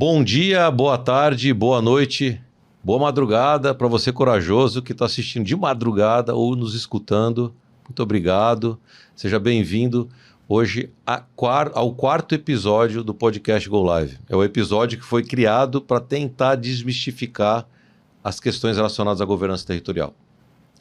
Bom dia, boa tarde, boa noite, boa madrugada para você corajoso que está assistindo de madrugada ou nos escutando. Muito obrigado, seja bem-vindo hoje ao quarto episódio do podcast Go Live. É o episódio que foi criado para tentar desmistificar as questões relacionadas à governança territorial.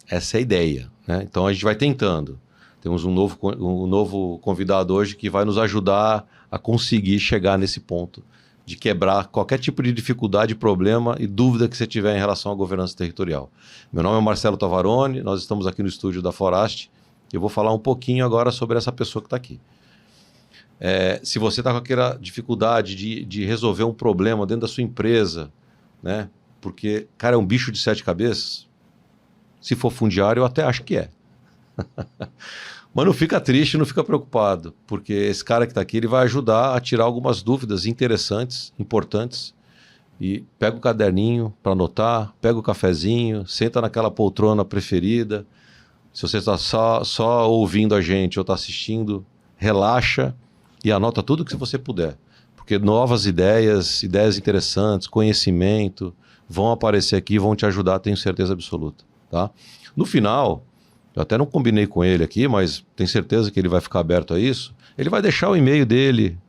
Essa é a ideia, né? Então a gente vai tentando. Temos um novo convidado hoje que vai nos ajudar a conseguir chegar nesse ponto de quebrar qualquer tipo de dificuldade, problema e dúvida que você tiver em relação à governança territorial. Meu nome é Marcelo Tavaroni, nós estamos aqui no estúdio da Forast e eu vou falar um pouquinho agora sobre essa pessoa que está aqui. Se você está com aquela dificuldade de resolver um problema dentro da sua empresa, né? Porque, cara, é um bicho de 7 cabeças. Se for fundiário, eu até acho que é. Mas não fica triste, não fica preocupado, porque esse cara que está aqui, ele vai ajudar a tirar algumas dúvidas interessantes, importantes, e pega o caderninho para anotar, pega o cafezinho, senta naquela poltrona preferida. Se você está só ouvindo a gente ou está assistindo, relaxa e anota tudo que você puder, porque novas ideias interessantes, conhecimento, vão aparecer aqui e vão te ajudar, tenho certeza absoluta, tá? No final, eu até não combinei com ele aqui, mas tenho certeza que ele vai ficar aberto a isso. Ele vai deixar o e-mail dele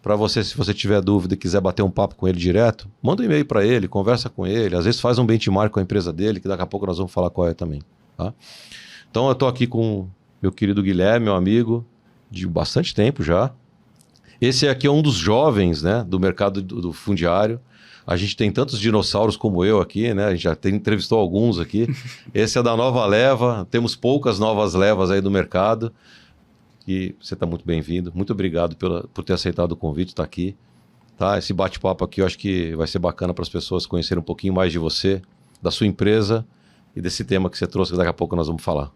para você, se você tiver dúvida e quiser bater um papo com ele direto, manda um e-mail para ele, conversa com ele, às vezes faz um benchmark com a empresa dele, que daqui a pouco nós vamos falar qual é também, tá? Então eu estou aqui com meu querido Guilherme, meu amigo, de bastante tempo já. Esse aqui é um dos jovens, né, do mercado do fundiário. A gente tem tantos dinossauros como eu aqui, né? A gente já entrevistou alguns aqui. Esse é da nova leva. Temos poucas novas levas aí do mercado. E você está muito bem-vindo. Muito obrigado por ter aceitado o convite, estar aqui. Tá? Esse bate-papo aqui eu acho que vai ser bacana para as pessoas conhecerem um pouquinho mais de você, da sua empresa e desse tema que você trouxe, que daqui a pouco nós vamos falar.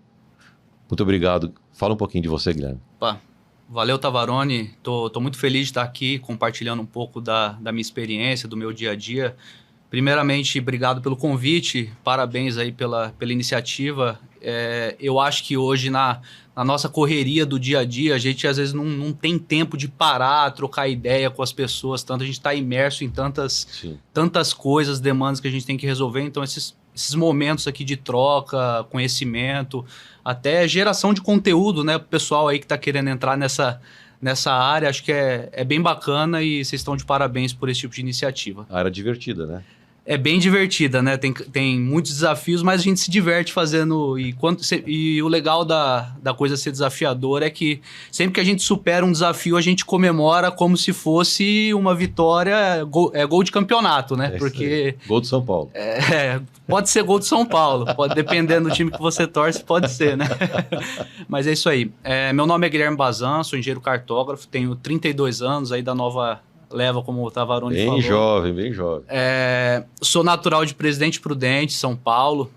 Muito obrigado. Fala um pouquinho de você, Guilherme. Valeu, Tavaroni. Tô muito feliz de estar aqui compartilhando um pouco da minha experiência, do meu dia a dia. Primeiramente, obrigado pelo convite, parabéns aí pela iniciativa. Eu acho que hoje na nossa correria do dia a dia, a gente às vezes não tem tempo de parar, trocar ideia com as pessoas, tanto a gente está imerso em tantas coisas, demandas que a gente tem que resolver, então esses momentos aqui de troca, conhecimento, até geração de conteúdo, né, pro pessoal aí que está querendo entrar nessa área, acho que é bem bacana e vocês estão de parabéns por esse tipo de iniciativa. A área divertida, né? É bem divertida, né? Tem muitos desafios, mas a gente se diverte fazendo. E o legal da coisa ser desafiadora é que sempre que a gente supera um desafio, a gente comemora como se fosse uma vitória, gol de campeonato, né? Porque gol de São Paulo. Pode ser gol de São Paulo, dependendo do time que você torce, pode ser, né? Mas é isso aí. Meu nome é Guilherme Bazan, sou engenheiro cartógrafo, tenho 32 anos aí da nova leva, como o Tavaroni falou. Bem jovem. Sou natural de Presidente Prudente, São Paulo.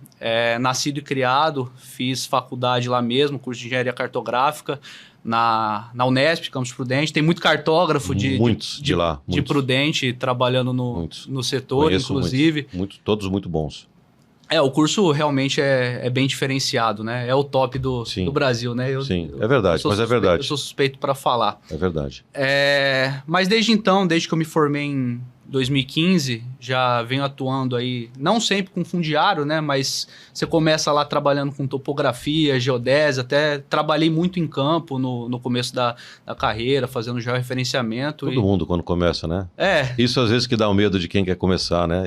Nascido e criado, fiz faculdade lá mesmo, curso de engenharia cartográfica na Unesp, Campus Prudente. Tem muito cartógrafo de Prudente trabalhando no setor, conheço inclusive. Todos muito bons. O curso realmente é bem diferenciado, né? É o top do Brasil, né? É verdade, mas é verdade. Eu sou suspeito para falar. É verdade. Mas desde então, desde que eu me formei em 2015, já venho atuando aí, não sempre com fundiário, né? Mas você começa lá trabalhando com topografia, geodésia, até trabalhei muito em campo no começo da carreira, fazendo georreferenciamento. Todo mundo quando começa, né? Isso às vezes que dá o medo de quem quer começar, né?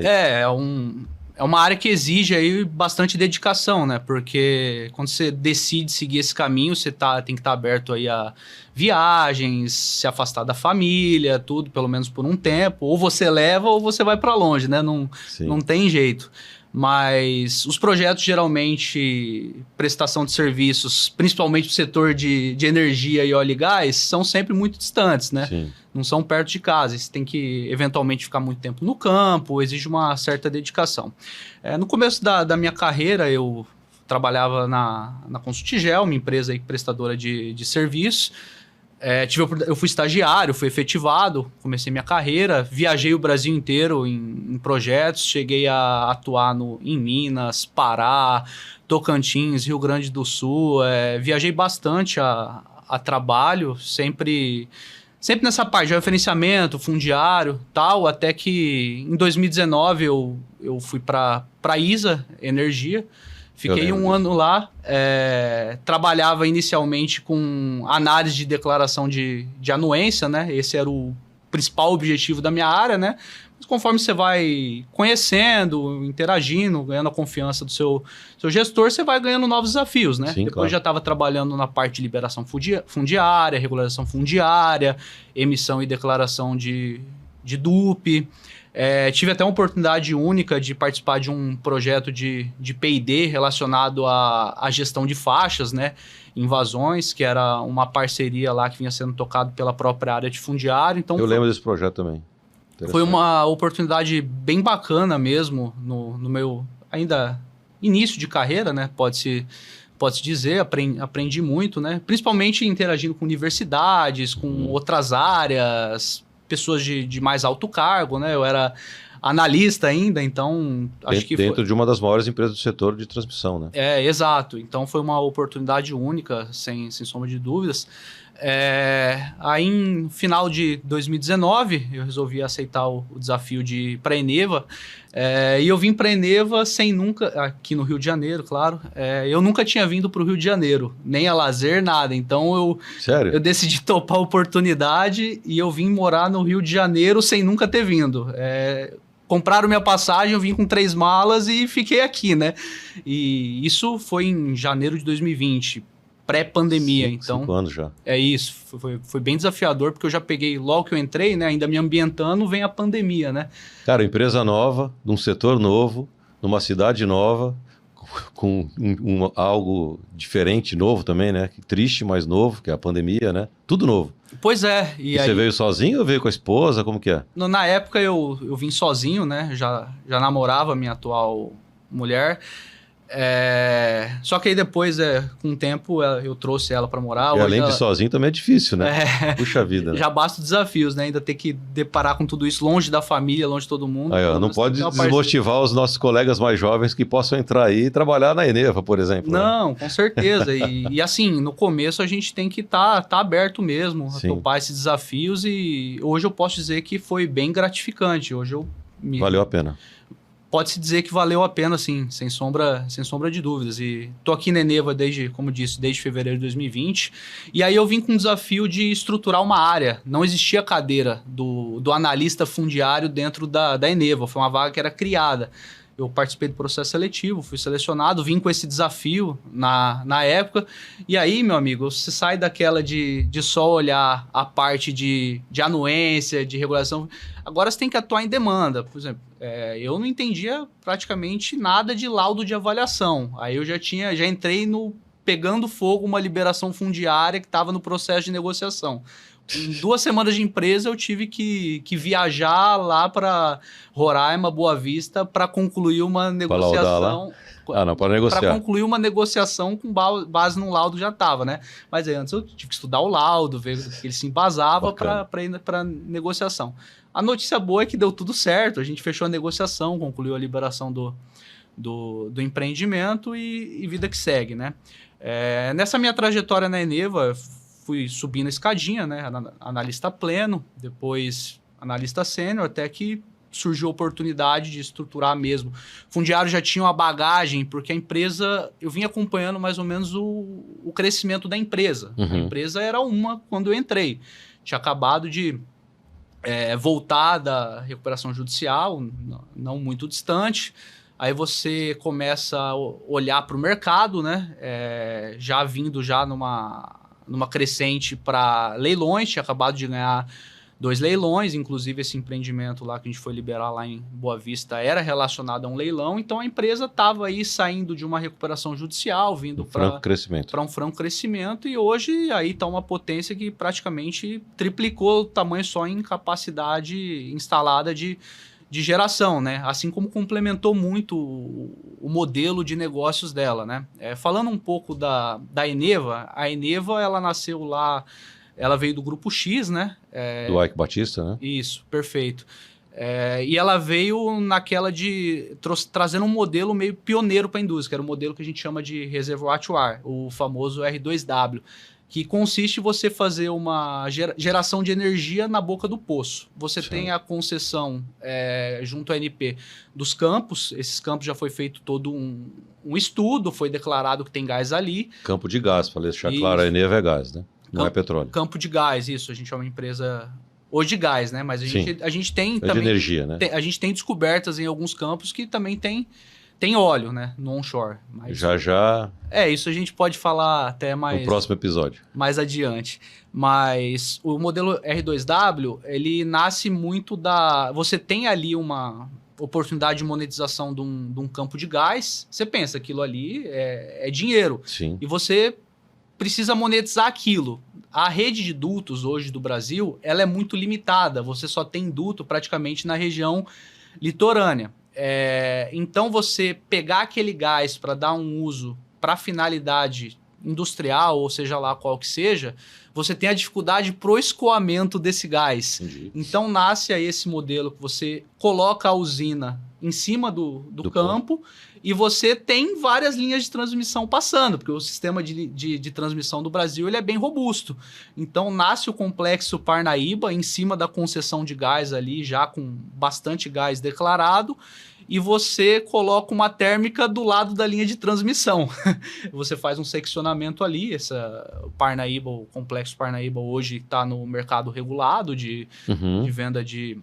É uma área que exige aí bastante dedicação, né? Porque quando você decide seguir esse caminho, você tem que estar aberto aí a viagens, se afastar da família, tudo, pelo menos por um tempo. Ou você leva ou você vai para longe, né? Não tem jeito. Mas os projetos, geralmente, prestação de serviços, principalmente do setor de energia e óleo e gás, são sempre muito distantes, né? Sim. Não são perto de casa. Você tem que, eventualmente, ficar muito tempo no campo, exige uma certa dedicação. No começo da minha carreira, eu trabalhava na Consultigel, uma empresa aí prestadora de serviço. Eu fui estagiário, fui efetivado, comecei minha carreira, viajei o Brasil inteiro em projetos, cheguei a atuar em Minas, Pará, Tocantins, Rio Grande do Sul, viajei bastante a trabalho, sempre sempre nessa parte de referenciamento, fundiário, tal, até que em 2019 eu fui para a ISA Energia, fiquei um ano lá, trabalhava inicialmente com análise de declaração de anuência, né? Esse era o principal objetivo da minha área, né? Mas conforme você vai conhecendo, interagindo, ganhando a confiança do seu gestor, você vai ganhando novos desafios, né? Sim, Depois claro. já estava trabalhando na parte de liberação fundiária, regularização fundiária, emissão e declaração de DUP. Tive até uma oportunidade única de participar de um projeto de P&D relacionado à gestão de faixas, né? Invasões, que era uma parceria lá que vinha sendo tocado pela própria área de fundiário. Então, Eu lembro desse projeto também. foi uma oportunidade bem bacana mesmo no meu ainda início de carreira, né? Pode-se dizer, aprendi muito, né? Principalmente interagindo com universidades, com outras áreas, pessoas de mais alto cargo, né? Eu era analista ainda, então acho que dentro de uma das maiores empresas do setor de transmissão, né? Exato. Então foi uma oportunidade única, sem sombra de dúvidas. Aí, em final de 2019, eu resolvi aceitar o desafio de ir para a Eneva. E eu vim para a Eneva sem nunca... Aqui no Rio de Janeiro, claro. Eu nunca tinha vindo para o Rio de Janeiro, nem a lazer, nada. Então, Sério? eu decidi topar a oportunidade e eu vim morar no Rio de Janeiro sem nunca ter vindo. Compraram minha passagem, eu vim com 3 malas e fiquei aqui, né? E isso foi em janeiro de 2020, pré-pandemia. Então, 5 anos já. É isso, foi bem desafiador, porque eu já peguei, logo que eu entrei, né? Ainda me ambientando, vem a pandemia, né? Cara, empresa nova, num setor novo, numa cidade nova, com algo diferente, novo também, né? Triste, mas novo, que é a pandemia, né? Tudo novo. Pois é. E aí, você veio sozinho ou veio com a esposa? Como que é? Na época eu vim sozinho, né? Já namorava a minha atual mulher. Só que aí depois, com o tempo, eu trouxe ela para morar. E além de sozinho também é difícil, né? Puxa vida. Né? Já basta desafios, né? Ainda ter que deparar com tudo isso longe da família, longe de todo mundo. Aí, não pode desmotivar os nossos colegas mais jovens que possam entrar aí e trabalhar na Eneva, por exemplo. Não, né? Com certeza. E assim, no começo a gente tem que tá aberto mesmo a topar esses desafios, e hoje eu posso dizer que foi bem gratificante. Hoje Valeu a pena. Pode-se dizer que valeu a pena, sim, sem sombra de dúvidas. E tô aqui na Eneva como disse, desde fevereiro de 2020. E aí eu vim com o desafio de estruturar uma área. Não existia cadeira do analista fundiário dentro da Eneva. Foi uma vaga que era criada. Eu participei do processo seletivo, fui selecionado, vim com esse desafio na época. E aí, meu amigo, você sai daquela de só olhar a parte de anuência, de regulação. Agora você tem que atuar em demanda. Por exemplo, eu não entendia praticamente nada de laudo de avaliação. Aí eu já entrei pegando fogo uma liberação fundiária que estava no processo de negociação. Em 2 semanas de empresa, eu tive que viajar lá para Roraima, Boa Vista, para concluir uma negociação. Para negociar. Para concluir uma negociação com base num laudo que já estava, né? Mas aí antes eu tive que estudar o laudo, ver o que ele se embasava para ir para negociação. A notícia boa é que deu tudo certo, a gente fechou a negociação, concluiu a liberação do empreendimento e vida que segue, né? Nessa minha trajetória na Eneva, fui subindo a escadinha, né? Analista pleno, depois analista sênior, até que surgiu a oportunidade de estruturar mesmo. Fundiário já tinha uma bagagem, porque a empresa, eu vinha acompanhando mais ou menos o crescimento da empresa. Uhum. A empresa era uma quando eu entrei. Tinha acabado de voltar da recuperação judicial, não muito distante. Aí você começa a olhar para o mercado, né? Já vindo numa crescente para leilões, tinha acabado de ganhar 2 leilões, inclusive esse empreendimento lá que a gente foi liberar lá em Boa Vista era relacionado a um leilão, então a empresa estava aí saindo de uma recuperação judicial, vindo para um franco crescimento, e hoje aí está uma potência que praticamente triplicou o tamanho só em capacidade instalada de geração, né? Assim como complementou muito o modelo de negócios dela, né? Falando um pouco da Eneva, a Eneva, ela nasceu lá, ela veio do Grupo X, né? Do Ike Batista, né? Isso, perfeito. E ela veio naquela trazendo um modelo meio pioneiro para a indústria, que era o modelo que a gente chama de Reservoir to Air, o famoso R2W. que consiste em você fazer uma geração de energia na boca do poço. Você Certo. tem a concessão junto à ANP dos campos, esses campos já foi feito todo um estudo, foi declarado que tem gás ali. Campo de gás, para deixar Isso. claro, a Eneva é gás, né? Não é petróleo. Campo de gás, isso. A gente é uma empresa hoje de gás, né? Mas a gente tem É também... de energia, né? A gente tem descobertas em alguns campos que também tem óleo, né? No onshore. Mas, Já isso a gente pode falar até mais... no próximo episódio. mais adiante. Mas o modelo R2W, ele nasce muito da... Você tem ali uma oportunidade de monetização de um campo de gás, você pensa, aquilo ali é dinheiro. Sim. E você precisa monetizar aquilo. A rede de dutos hoje do Brasil, ela é muito limitada. Você só tem duto praticamente na região litorânea. Então, você pegar aquele gás para dar um uso para finalidade industrial, ou seja lá qual que seja, você tem a dificuldade pro escoamento desse gás. Entendi. Então, nasce aí esse modelo que você coloca a usina em cima do campo e você tem várias linhas de transmissão passando, porque o sistema de transmissão do Brasil ele é bem robusto. Então, nasce o complexo Parnaíba em cima da concessão de gás ali, já com bastante gás declarado, e você coloca uma térmica do lado da linha de transmissão. Você faz um seccionamento ali, o complexo Parnaíba hoje está no mercado regulado de venda de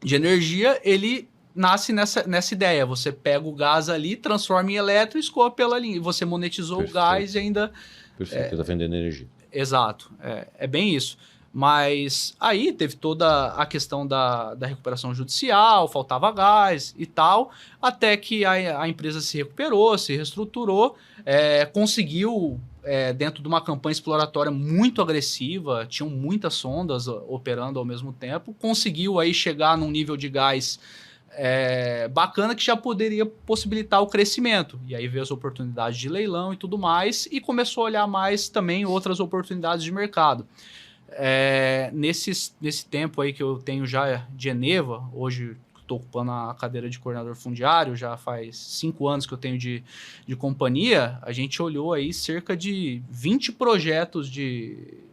energia, ele nasce nessa ideia. Você pega o gás ali, transforma em elétrico e escoa pela linha. E você monetizou Perfeito. o gás e ainda... Perfeito, está vendendo energia. Exato, é bem isso. Mas aí teve toda a questão da recuperação judicial, faltava gás e tal, até que a empresa se recuperou, se reestruturou, conseguiu, dentro de uma campanha exploratória muito agressiva, tinham muitas sondas operando ao mesmo tempo, conseguiu aí chegar num nível de gás bacana que já poderia possibilitar o crescimento. E aí veio as oportunidades de leilão e tudo mais, e começou a olhar mais também outras oportunidades de mercado. Nesse tempo aí que eu tenho já de Eneva, hoje estou ocupando a cadeira de coordenador fundiário, já faz 5 anos que eu tenho de companhia, a gente olhou aí cerca de 20 projetos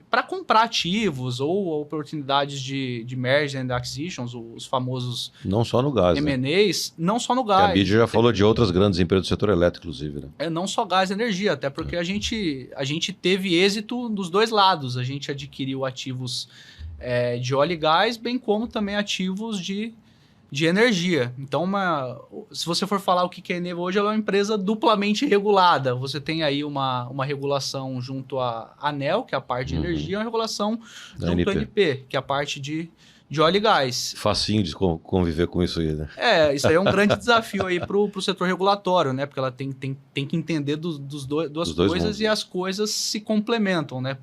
para comprar ativos ou oportunidades de merger and acquisitions, os famosos Não só no gás, né? M&As, não só no Que a gás. mídia já falou de outras grandes empresas do setor elétrico, inclusive, né? Não só gás e energia, até porque a gente teve êxito dos dois lados. A gente adquiriu ativos de óleo e gás, bem como também ativos de energia. Então, se você for falar o que é a Eneva hoje, ela é uma empresa duplamente regulada. Você tem aí uma regulação junto à ANEEL, que é a parte de energia, e uma regulação junto à ANP, que é a parte de óleo e gás. Facinho de conviver com isso aí, né? Isso aí é um grande desafio aí para o setor regulatório, né? Porque ela tem que entender duas coisas mundos. E as coisas se complementam, né?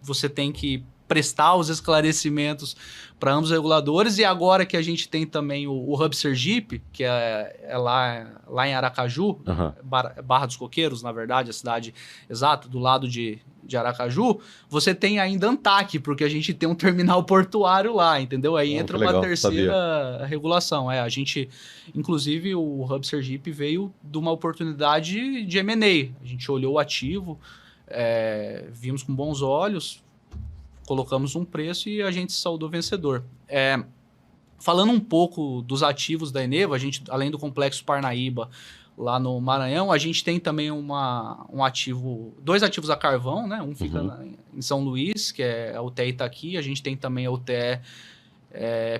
Você tem que prestar os esclarecimentos para ambos os reguladores, e agora que a gente tem também o Hub Sergipe, que é lá em Aracaju, Barra dos Coqueiros, na verdade, a cidade exata, do lado de Aracaju, você tem ainda ANTAQ, porque a gente tem um terminal portuário lá, entendeu? Aí entra uma terceira regulação. A gente, inclusive, o Hub Sergipe veio de uma oportunidade de M&A. A gente olhou o ativo, vimos com bons olhos, colocamos um preço e a gente saudou vencedor. Falando um pouco dos ativos da Eneva, a gente, além do complexo Parnaíba, lá no Maranhão, a gente tem também dois ativos a carvão, né? Um fica em São Luís, que é a UTE Itaqui, a gente tem também a UTE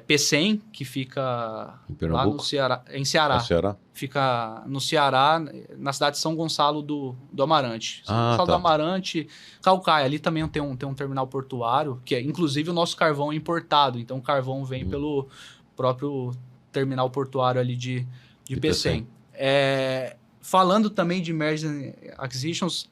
P100, que fica lá no Ceará, em Ceará. Fica no Ceará, na cidade de São Gonçalo do Amarante. São Gonçalo do Amarante, Caucaia. Ali também tem um terminal portuário, que inclusive o nosso carvão é importado. Então o carvão vem pelo próprio terminal portuário ali de P100. Falando também de Mergers and Acquisitions,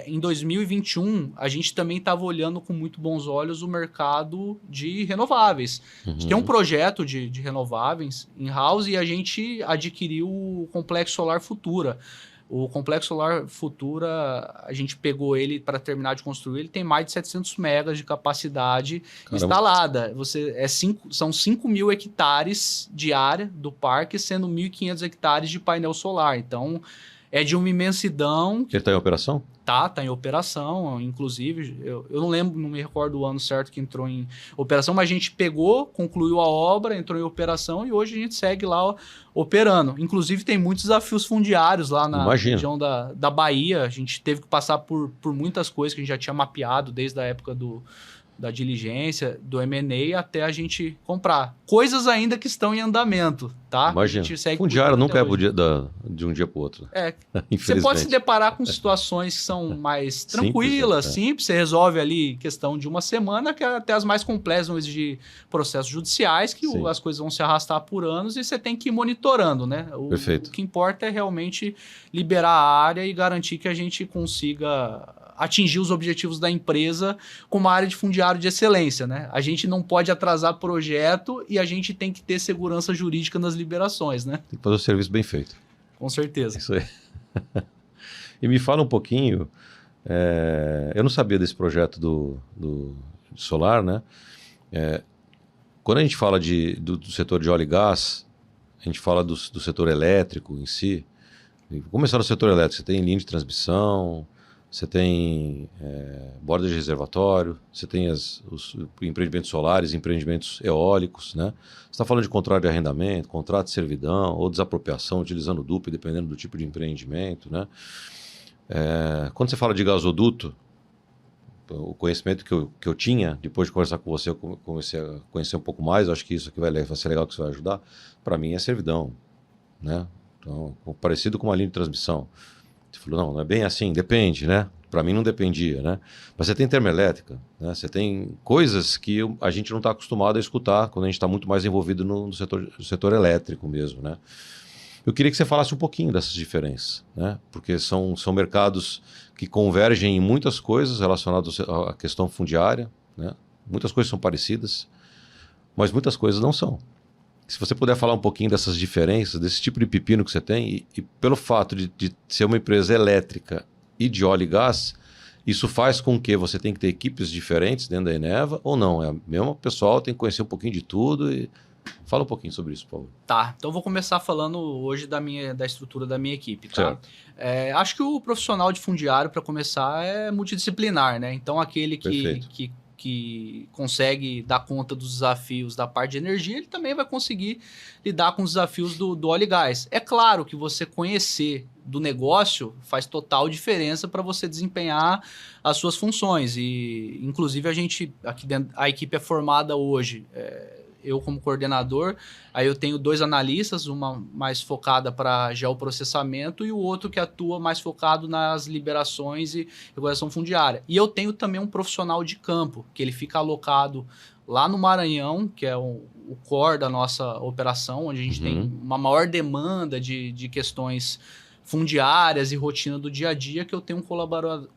em 2021, a gente também estava olhando com muito bons olhos o mercado de renováveis. A gente tem um projeto de renováveis in-house e a gente adquiriu o Complexo Solar Futura. O Complexo Solar Futura, a gente pegou ele para terminar de construir, ele tem mais de 700 megas de capacidade instalada. São 5.000 hectares de área do parque, sendo 1.500 hectares de painel solar. Então, é de uma imensidão. Ele está em operação? Tá em operação, inclusive, eu não lembro, não me recordo o ano certo que entrou em operação, mas a gente pegou, concluiu a obra, entrou em operação e hoje a gente segue lá operando. Inclusive tem muitos desafios fundiários lá na região da Bahia, a gente teve que passar por muitas coisas que a gente já tinha mapeado desde a época da diligência, do M&A até a gente comprar. Coisas ainda que estão em andamento, tá? Imagina. Fundiário nunca é de um dia para o outro. Você pode se deparar com situações que são mais tranquilas, simples, você resolve ali questão de uma semana, que até as mais complexas vão exigir processos judiciais, que as coisas vão se arrastar por anos e você tem que ir monitorando, né? Perfeito. O que importa é realmente liberar a área e garantir que a gente consiga atingir os objetivos da empresa com uma área de fundiário de excelência, né? A gente não pode atrasar projeto e a gente tem que ter segurança jurídica nas liberações, né? Tem que fazer o serviço bem feito. Com certeza. Isso aí. E me fala um pouquinho, eu não sabia desse projeto do solar, né? Quando a gente fala do setor de óleo e gás, a gente fala do setor elétrico em si. Começar no setor elétrico, você tem linha de transmissão, você tem borda de reservatório, você tem os empreendimentos solares, empreendimentos eólicos, né? Você está falando de contrato de arrendamento, contrato de servidão ou desapropriação, utilizando o DUP, dependendo do tipo de empreendimento, né? Quando você fala de gasoduto, o conhecimento que eu tinha, depois de conversar com você, eu comecei a conhecer um pouco mais, eu acho que isso aqui vai ser legal, que isso vai ajudar, para mim é servidão, né? Então, parecido com uma linha de transmissão. Você falou, não é bem assim, depende, né? Para mim não dependia, né? Mas você tem termoelétrica, né? Você tem coisas que a gente não está acostumado a escutar quando a gente está muito mais envolvido no setor elétrico mesmo, né? Eu queria que você falasse um pouquinho dessas diferenças, né? Porque são mercados que convergem em muitas coisas relacionadas à questão fundiária, né? Muitas coisas são parecidas, mas muitas coisas não são. Se você puder falar um pouquinho dessas diferenças, desse tipo de pepino que você tem, e pelo fato de ser uma empresa elétrica e de óleo e gás, isso faz com que você tenha que ter equipes diferentes dentro da Eneva, ou não? É o mesmo pessoal, tem que conhecer um pouquinho de tudo. Fala um pouquinho sobre isso, por favor. Tá, então eu vou começar falando hoje da estrutura da minha equipe, tá? Acho que o profissional de fundiário, para começar, é multidisciplinar, né? Então aquele que consegue dar conta dos desafios da parte de energia, ele também vai conseguir lidar com os desafios do óleo e gás. É claro que você conhecer do negócio faz total diferença para você desempenhar as suas funções. E, inclusive, aqui dentro, a equipe é formada hoje, eu como coordenador, aí eu tenho 2 analistas, uma mais focada para geoprocessamento e o outro que atua mais focado nas liberações e regulação fundiária. E eu tenho também um profissional de campo, que ele fica alocado lá no Maranhão, que é o core da nossa operação, onde a gente tem uma maior demanda de questões fundiárias e rotina do dia a dia, que eu tenho um colaborador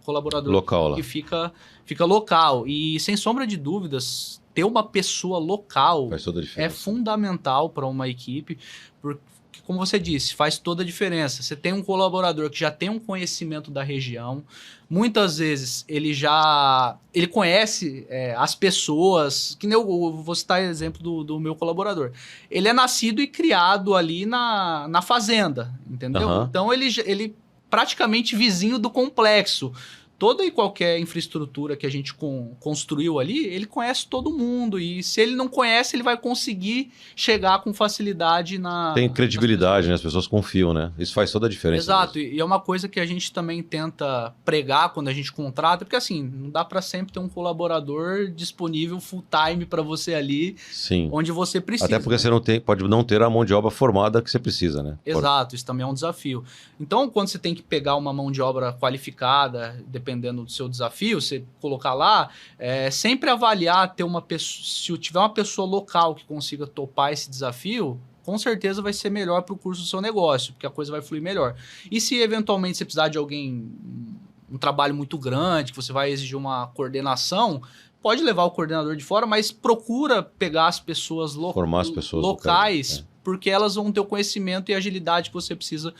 local, que fica local. E, sem sombra de dúvidas, ter uma pessoa local é fundamental para uma equipe, porque, como você disse, faz toda a diferença. Você tem um colaborador que já tem um conhecimento da região, muitas vezes ele conhece as pessoas, que nem eu vou citar o exemplo do meu colaborador. Ele é nascido e criado ali na fazenda, entendeu? Então ele praticamente vizinho do complexo. Toda e qualquer infraestrutura que a gente construiu ali, ele conhece todo mundo. E se ele não conhece, ele vai conseguir chegar com facilidade na... Tem credibilidade, né? As pessoas confiam, né? Isso faz toda a diferença. Exato. E é uma coisa que a gente também tenta pregar quando a gente contrata, porque assim, não dá para sempre ter um colaborador disponível full time para você ali, onde você precisa. Até porque você pode não ter a mão de obra formada que você precisa, né? Exato. Isso também é um desafio. Então, quando você tem que pegar uma mão de obra qualificada, dependendo do seu desafio, você colocar lá, sempre avaliar, se tiver uma pessoa local que consiga topar esse desafio, com certeza vai ser melhor para o curso do seu negócio, porque a coisa vai fluir melhor. E se eventualmente você precisar de alguém, um trabalho muito grande, que você vai exigir uma coordenação, pode levar o coordenador de fora, mas procura pegar as pessoas, formar as pessoas locais, porque elas vão ter o conhecimento e a agilidade que você precisa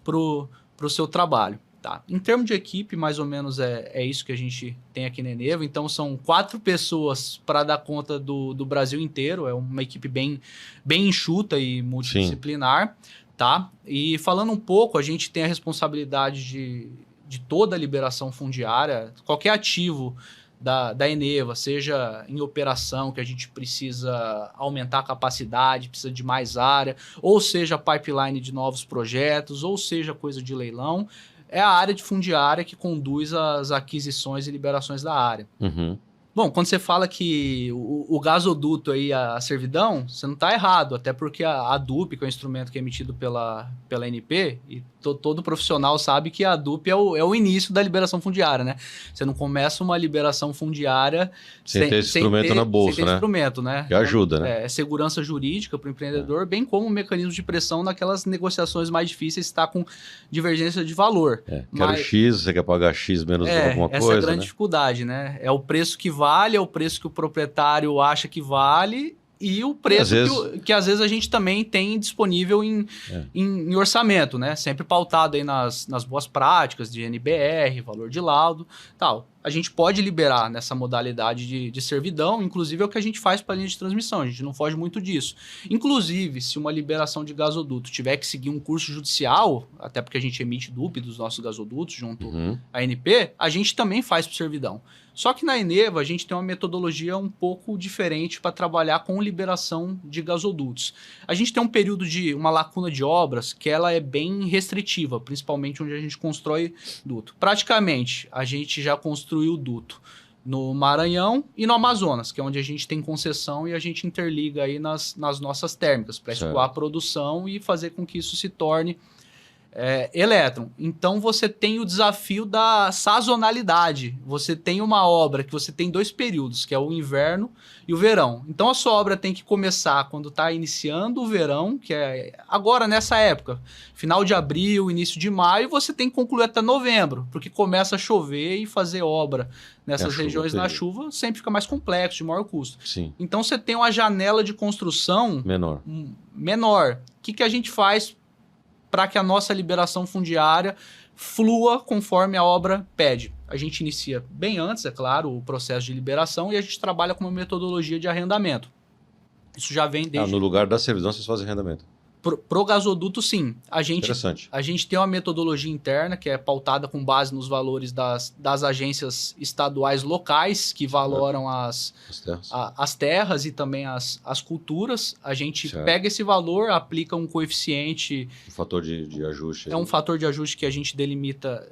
para o seu trabalho. Tá. Em termos de equipe, mais ou menos é isso que a gente tem aqui na Eneva. Então, são 4 pessoas para dar conta do Brasil inteiro. É uma equipe bem enxuta e multidisciplinar. tá? E falando um pouco, a gente tem a responsabilidade de toda a liberação fundiária, qualquer ativo da Eneva, seja em operação, que a gente precisa aumentar a capacidade, precisa de mais área, ou seja pipeline de novos projetos, ou seja coisa de leilão, é a área de fundiária que conduz as aquisições e liberações da área. Uhum. Bom, quando você fala que o gasoduto aí, a servidão, você não está errado, até porque a DUP, que é o instrumento que é emitido pela ANP, e todo profissional sabe que a DUP é o início da liberação fundiária, né? Você não começa uma liberação fundiária sem ter esse instrumento na bolsa, sem ter instrumento, né? Que ajuda, né? É segurança jurídica para o empreendedor, bem como um mecanismo de pressão naquelas negociações mais difíceis, está com divergência de valor. Quero X, você quer pagar X menos alguma coisa, essa é a grande dificuldade, né? É o preço que vale, é o preço que o proprietário acha que vale e o preço que às vezes a gente também tem disponível em orçamento, né? Sempre pautado aí nas boas práticas de NBR, valor de laudo, tal. A gente pode liberar nessa modalidade de servidão, inclusive é o que a gente faz para a linha de transmissão, a gente não foge muito disso. Inclusive, se uma liberação de gasoduto tiver que seguir um curso judicial, até porque a gente emite DUP dos nossos gasodutos junto à ANP, a gente também faz para servidão. Só que na Eneva a gente tem uma metodologia um pouco diferente para trabalhar com liberação de gasodutos. A gente tem um período uma lacuna de obras que ela é bem restritiva, principalmente onde a gente constrói duto. Praticamente, a gente já construiu duto no Maranhão e no Amazonas, que é onde a gente tem concessão e a gente interliga aí nas nossas térmicas para escoar a produção e fazer com que isso se torne elétron. Então você tem o desafio da sazonalidade. Você tem uma obra que você tem 2 períodos, que é o inverno e o verão. Então a sua obra tem que começar quando está iniciando o verão, que é agora nessa época, final de abril, início de maio, você tem que concluir até novembro, porque começa a chover e fazer obra nessas regiões na chuva sempre fica mais complexo, de maior custo. Sim. Então você tem uma janela de construção menor. O que a gente faz para que a nossa liberação fundiária flua conforme a obra pede? A gente inicia bem antes, é claro, o processo de liberação e a gente trabalha com uma metodologia de arrendamento. Isso já vem desde... no lugar da servidão vocês fazem arrendamento? Pro gasoduto, sim. Interessante. A gente tem uma metodologia interna que é pautada com base nos valores das agências estaduais locais que valoram as terras e também as culturas. A gente pega esse valor, aplica um coeficiente... Um fator de ajuste. É um fator de ajuste que a gente delimita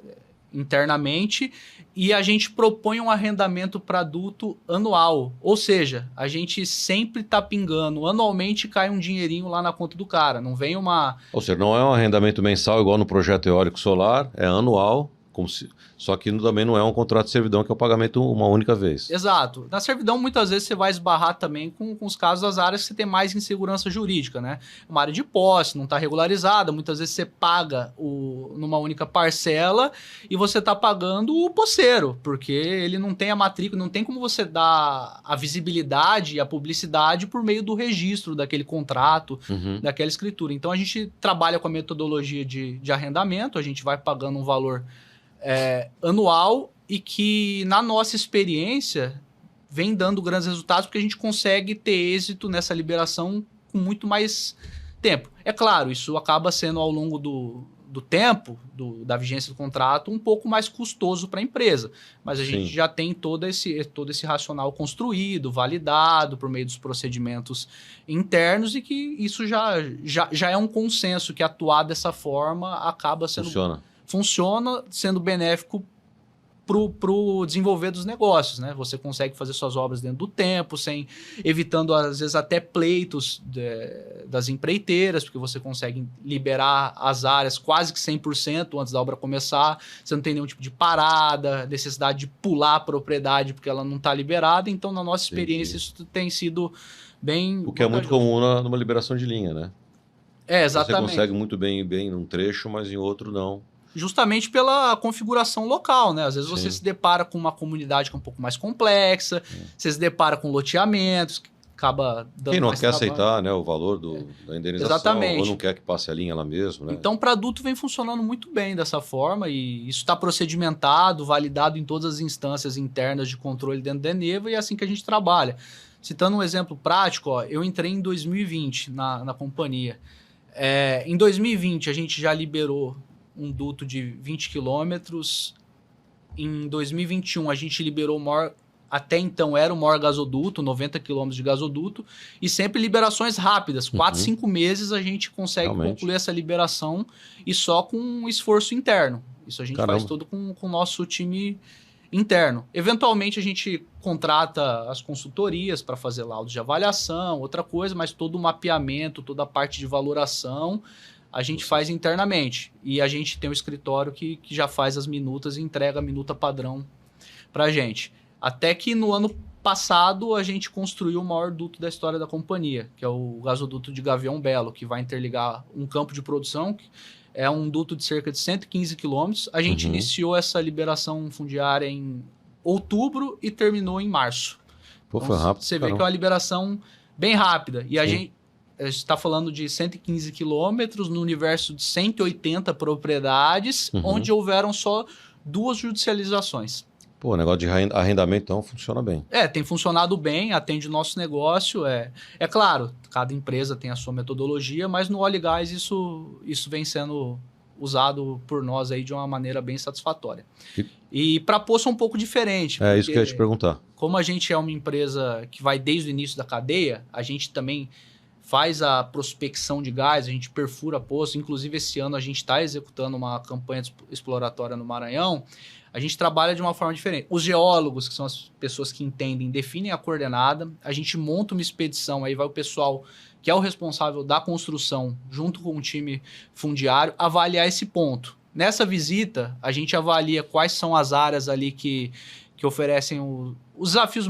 internamente e a gente propõe um arrendamento para adulto anual. Ou seja, a gente sempre está pingando. Anualmente cai um dinheirinho lá na conta do cara. Não vem uma... Ou seja, não é um arrendamento mensal igual no projeto eólico solar, é anual, só que também não é um contrato de servidão que é o pagamento uma única vez. Exato. Na servidão, muitas vezes você vai esbarrar também com os casos das áreas que você tem mais insegurança jurídica, né? Uma área de posse, não está regularizada, muitas vezes você paga numa única parcela e você está pagando o posseiro, porque ele não tem a matrícula, não tem como você dar a visibilidade e a publicidade por meio do registro daquele contrato, daquela escritura. Então a gente trabalha com a metodologia de arrendamento, a gente vai pagando um valor anual e que, na nossa experiência, vem dando grandes resultados porque a gente consegue ter êxito nessa liberação com muito mais tempo. É claro, isso acaba sendo, ao longo do tempo, da vigência do contrato, um pouco mais custoso para a empresa. Mas a gente já tem todo esse racional construído, validado por meio dos procedimentos internos e que isso já é um consenso que atuar dessa forma acaba sendo... Funciona sendo benéfico para o desenvolver dos negócios, né? Você consegue fazer suas obras dentro do tempo, evitando, às vezes, até pleitos das empreiteiras, porque você consegue liberar as áreas quase que 100% antes da obra começar, você não tem nenhum tipo de parada, necessidade de pular a propriedade porque ela não está liberada. Então, na nossa experiência, isso tem sido bem... O que é muito comum numa liberação de linha, né? Exatamente. Você consegue muito bem num trecho, mas em outro não. Justamente pela configuração local, né? Às vezes você se depara com uma comunidade que é um pouco mais complexa, você se depara com loteamentos, que acaba dando quem não mais quer trabalho. aceitar, né, o valor da indenização, Exatamente. Ou não quer que passe a linha lá mesmo, né? Então, para adulto vem funcionando muito bem dessa forma e isso está procedimentado, validado em todas as instâncias internas de controle dentro da Eneva e é assim que a gente trabalha. Citando um exemplo prático, eu entrei em 2020 na companhia. Em 2020, a gente já liberou um duto de 20 quilômetros. Em 2021, a gente liberou o maior, até então era o maior gasoduto, 90 quilômetros de gasoduto, e sempre liberações rápidas. 4, 5 meses a gente consegue concluir essa liberação e só com um esforço interno. Isso a gente faz tudo com o nosso time interno. Eventualmente, a gente contrata as consultorias para fazer laudos de avaliação, outra coisa, mas todo o mapeamento, toda a parte de valoração, a gente faz internamente. E a gente tem um escritório que já faz as minutas e entrega a minuta padrão para a gente. Até que no ano passado a gente construiu o maior duto da história da companhia, que é o gasoduto de Gavião Belo, que vai interligar um campo de produção, que é um duto de cerca de 115 quilômetros. A gente iniciou essa liberação fundiária em outubro e terminou em março. Pô, então, foi rápido. Você vê que é uma liberação bem rápida. E a gente está falando de 115 quilômetros no universo de 180 propriedades, onde houveram só 2 judicializações. Pô, o negócio de arrendamento, então, funciona bem. Tem funcionado bem, atende o nosso negócio. É claro, cada empresa tem a sua metodologia, mas no óleo e gás isso vem sendo usado por nós aí de uma maneira bem satisfatória. E para poço é um pouco diferente. É isso que eu ia te perguntar. Como a gente é uma empresa que vai desde o início da cadeia, a gente também faz a prospecção de gás, a gente perfura poço. Inclusive, esse ano a gente está executando uma campanha exploratória no Maranhão. A gente trabalha de uma forma diferente. Os geólogos, que são as pessoas que entendem, definem a coordenada. A gente monta uma expedição, aí vai o pessoal que é o responsável da construção, junto com o time fundiário, avaliar esse ponto. Nessa visita, a gente avalia quais são as áreas ali que oferecem os desafios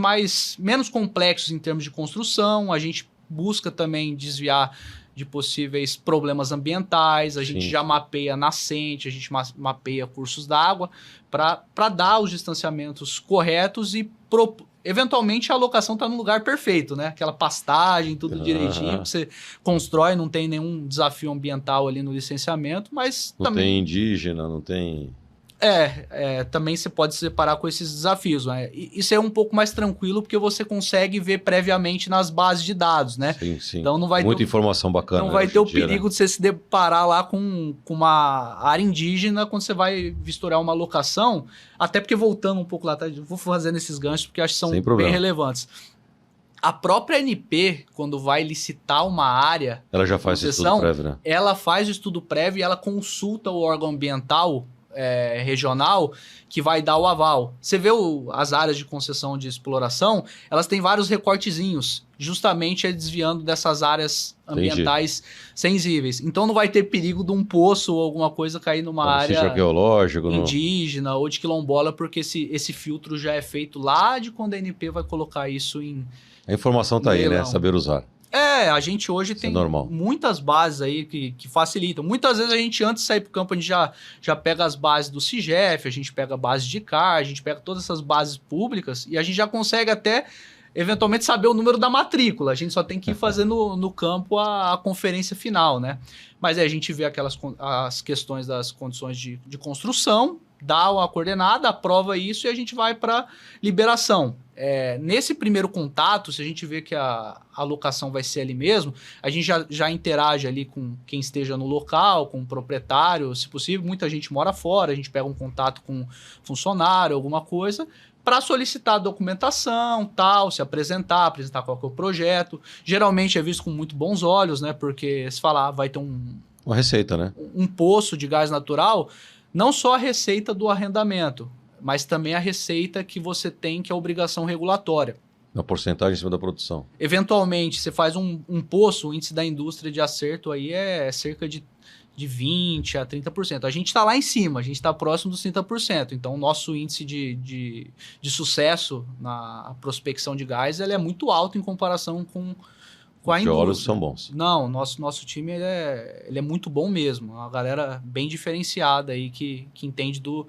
menos complexos em termos de construção. A gente busca também desviar de possíveis problemas ambientais, a gente já mapeia nascente, a gente mapeia cursos d'água para dar os distanciamentos corretos e eventualmente a alocação está no lugar perfeito, né? Aquela pastagem, tudo direitinho, que você constrói, não tem nenhum desafio ambiental ali no licenciamento, mas não também... tem indígena, não tem... também você pode se separar com esses desafios, né? Isso é um pouco mais tranquilo porque você consegue ver previamente nas bases de dados, né? Sim. Então não vai muita informação bacana. Não vai ter o perigo de você se deparar lá com uma área indígena quando você vai vistoriar uma locação, até porque voltando um pouco lá atrás, vou fazendo esses ganchos porque acho que são bem relevantes. A própria ANP, quando vai licitar uma área... Ela já faz o estudo prévio, né? Ela faz o estudo prévio e ela consulta o órgão ambiental regional que vai dar o aval. Você vê as áreas de concessão de exploração, elas têm vários recortezinhos, justamente desviando dessas áreas ambientais sensíveis. Então não vai ter perigo de um poço ou alguma coisa cair numa área arqueológico, indígena ou de quilombola, porque esse filtro já é feito lá de quando a ANP vai colocar isso em... A informação está aí, né? Saber usar. A gente hoje tem muitas bases aí que facilitam. Muitas vezes a gente, antes de sair para o campo, a gente já pega as bases do CIGEF, a gente pega a base de CAR, a gente pega todas essas bases públicas e a gente já consegue até, eventualmente, saber o número da matrícula. A gente só tem que ir fazer no campo a conferência final, né? Mas aí a gente vê as questões das condições de construção, dá a coordenada, aprova isso e a gente vai para liberação. Nesse primeiro contato, se a gente vê que a alocação vai ser ali mesmo, a gente já interage ali com quem esteja no local, com o proprietário, se possível. Muita gente mora fora, a gente pega um contato com funcionário, alguma coisa, para solicitar documentação, tal, se apresentar qual que é o projeto. Geralmente é visto com muito bons olhos, né? Porque se falar, vai ter uma receita, né? Um poço de gás natural, não só a receita do arrendamento, mas também a receita que você tem, que é a obrigação regulatória. Na porcentagem em cima da produção. Eventualmente, você faz um poço, o índice da indústria de acerto aí é cerca de 20% a 30%. A gente está lá em cima, a gente está próximo dos 30%. Então, o nosso índice de sucesso na prospecção de gás ele é muito alto em comparação com a indústria. Os geólogos são bons. Não, nosso time ele é muito bom mesmo. Uma galera bem diferenciada aí que entende do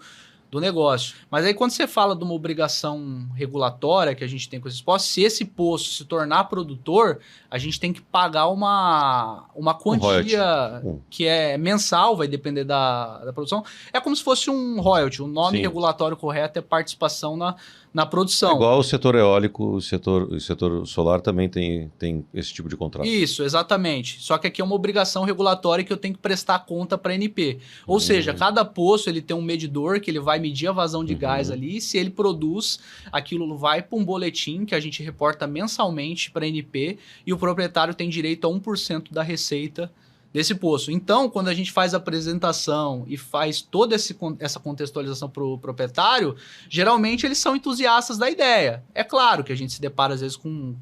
do negócio. Mas aí quando você fala de uma obrigação regulatória que a gente tem com esses postos, se esse posto se tornar produtor, a gente tem que pagar uma quantia que é mensal, vai depender da produção. É como se fosse um royalty. O nome regulatório correto é participação na produção. É igual o setor eólico, o setor solar também tem esse tipo de contrato. Isso, exatamente. Só que aqui é uma obrigação regulatória que eu tenho que prestar conta para a ANP. Ou seja, cada poço ele tem um medidor que ele vai medir a vazão de gás ali. Se ele produz, aquilo vai para um boletim que a gente reporta mensalmente para a ANP e o proprietário tem direito a 1% da receita desse poço. Então, quando a gente faz a apresentação e faz toda essa contextualização para o proprietário, geralmente eles são entusiastas da ideia. É claro que a gente se depara às vezes com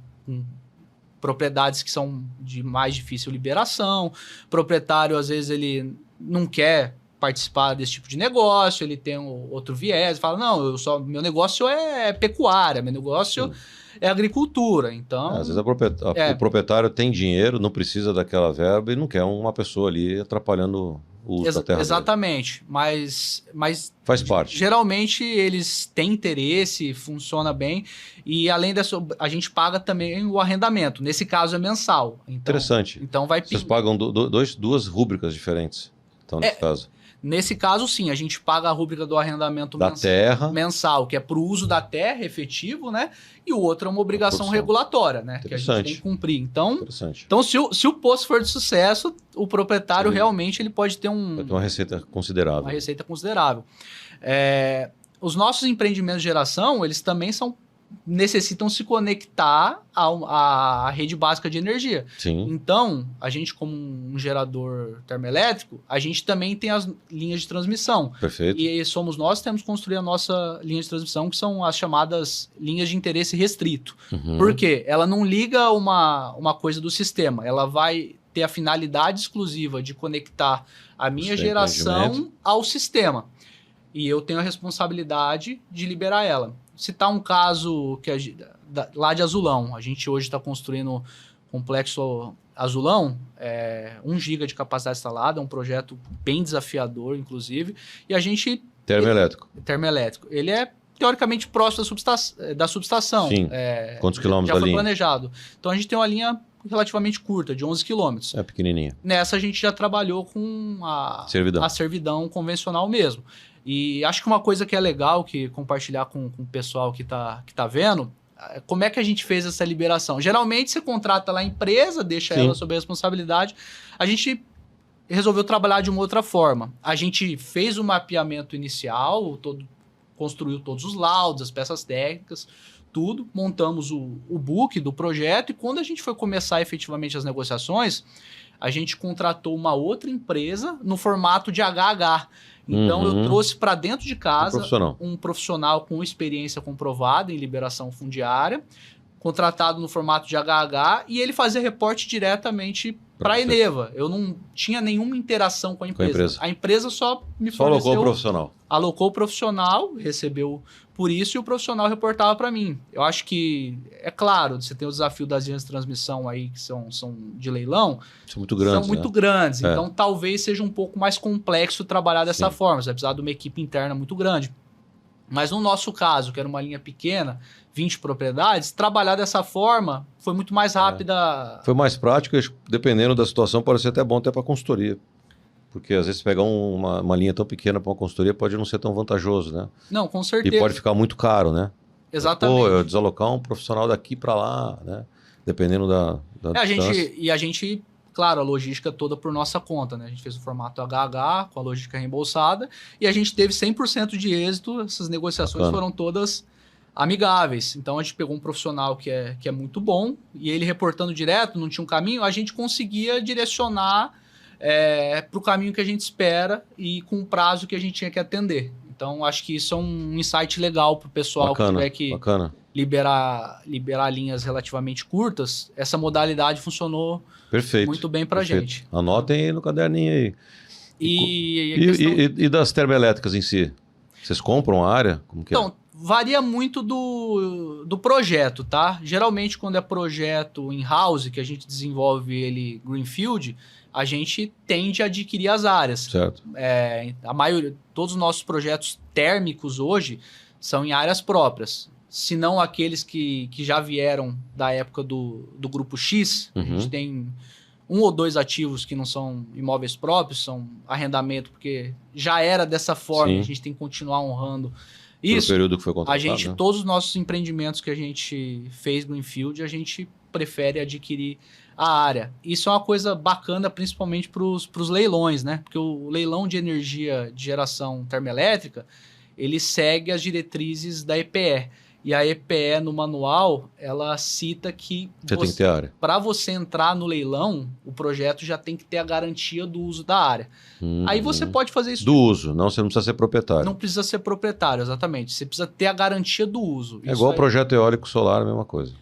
propriedades que são de mais difícil liberação, proprietário às vezes ele não quer participar desse tipo de negócio, ele tem outro viés, fala, não, meu negócio é pecuária, meu negócio é agricultura, então... Às vezes o proprietário tem dinheiro, não precisa daquela verba e não quer uma pessoa ali atrapalhando o uso da terra. Exatamente, mas faz parte. Geralmente eles têm interesse, funciona bem, e além dessa, a gente paga também o arrendamento, nesse caso é mensal. Então, interessante. Então Vocês pagam duas rúbricas diferentes, então, nesse caso. Nesse caso, sim, a gente paga a rúbrica do arrendamento mensal, que é para o uso da terra efetivo, né? E o outro é uma obrigação regulatória, né? Que a gente tem que cumprir. Então se o poço for de sucesso, o proprietário realmente ele pode ter uma receita considerável. Uma receita considerável. Os nossos empreendimentos de geração, eles também necessitam se conectar à rede básica de energia. Sim. Então, a gente como um gerador termoelétrico, a gente também tem as linhas de transmissão. Perfeito. E somos nós que temos que construir a nossa linha de transmissão, que são as chamadas linhas de interesse restrito. Por quê? Ela não liga uma coisa do sistema, ela vai ter a finalidade exclusiva de conectar a minha geração ao sistema. E eu tenho a responsabilidade de liberar ela. Citar um caso lá de Azulão. A gente hoje está construindo complexo Azulão, 1 giga de capacidade instalada, é um projeto bem desafiador, inclusive. E a gente... Termoelétrico. Ele é teoricamente próximo da subestação. Sim. Quantos quilômetros já foi planejado. Então a gente tem uma linha relativamente curta, de 11 quilômetros. É pequenininha. Nessa a gente já trabalhou com a servidão convencional mesmo. E acho que uma coisa que é legal compartilhar com o pessoal que tá vendo, como é que a gente fez essa liberação? Geralmente você contrata lá a empresa, deixa ela sob a responsabilidade. A gente resolveu trabalhar de uma outra forma. A gente fez o mapeamento inicial, construiu todos os laudos, as peças técnicas, tudo, montamos o book do projeto e quando a gente foi começar efetivamente as negociações, a gente contratou uma outra empresa no formato de HH. Então, eu trouxe para dentro de casa um profissional com experiência comprovada em liberação fundiária, contratado no formato de HH, e ele fazia reporte diretamente para a Eneva. Eu não tinha nenhuma interação com a empresa. A empresa só me forneceu... Alocou o profissional. Alocou o profissional, recebeu por isso, e o profissional reportava para mim. Eu acho que, é claro, você tem o desafio das linhas de transmissão aí, que são de leilão. São muito grandes. São muito grandes. Então, talvez seja um pouco mais complexo trabalhar dessa forma. Você vai precisar de uma equipe interna muito grande. Mas no nosso caso, que era uma linha pequena, 20 propriedades, trabalhar dessa forma foi muito mais rápida. Foi mais prático, dependendo da situação, pode ser até bom até para consultoria. Porque às vezes pegar uma linha tão pequena para uma consultoria pode não ser tão vantajoso, né? Não, com certeza. E pode ficar muito caro, né? Exatamente. Eu desalocar um profissional daqui para lá, né? Dependendo da distância. A gente, claro, a logística toda por nossa conta, né? A gente fez o formato HH com a logística reembolsada e a gente teve 100% de êxito. Essas negociações foram todas amigáveis. Então a gente pegou um profissional que é muito bom e ele reportando direto, não tinha um caminho, a gente conseguia direcionar para o caminho que a gente espera e com o prazo que a gente tinha que atender. Então, acho que isso é um insight legal para o pessoal que tiver que liberar linhas relativamente curtas. Essa modalidade funcionou muito bem para a gente. Anotem aí no caderninho aí. E das termoelétricas em si? Vocês compram a área? Como que então, Varia muito do projeto, tá? Geralmente, quando é projeto in-house, que a gente desenvolve ele greenfield, a gente tende a adquirir as áreas. Certo. A maioria, todos os nossos projetos térmicos hoje são em áreas próprias. Se não aqueles que já vieram da época do Grupo X, a gente tem 1 ou 2 ativos que não são imóveis próprios, são arrendamento, porque já era dessa forma, a gente tem que continuar honrando isso. Pelo período que foi contratado, né? Todos os nossos empreendimentos que a gente fez greenfield, a gente prefere adquirir a área. Isso é uma coisa bacana, principalmente para os leilões, né? Porque o leilão de energia de geração termoelétrica, ele segue as diretrizes da EPE. E a EPE, no manual, ela cita que você tem que ter área. Para você entrar no leilão, o projeto já tem que ter a garantia do uso da área. Aí você pode fazer isso. Do uso, não, você não precisa ser proprietário. Não precisa ser proprietário, exatamente. Você precisa ter a garantia do uso. É igual o projeto eólico solar, a mesma coisa.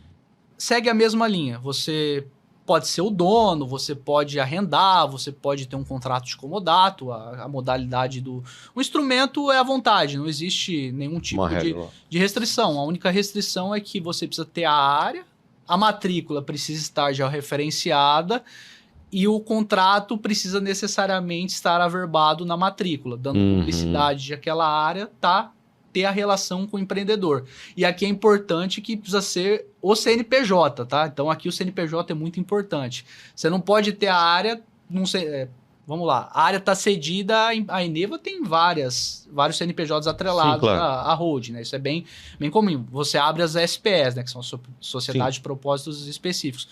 Segue a mesma linha. Você pode ser o dono, você pode arrendar, você pode ter um contrato de comodato, a modalidade do... O instrumento é à vontade, não existe nenhum tipo de restrição. A única restrição é que você precisa ter a área, a matrícula precisa estar já referenciada e o contrato precisa necessariamente estar averbado na matrícula, dando publicidade de aquela área, ter a relação com o empreendedor. E aqui é importante que precisa ser o CNPJ, tá? Então aqui o CNPJ é muito importante. Você não pode ter a área, não sei, vamos lá, a área está cedida, a Eneva tem vários CNPJs atrelados. Sim, claro. à hold, né? Isso é bem comum. Você abre as SPS, né? Que são sociedades de propósitos específicos.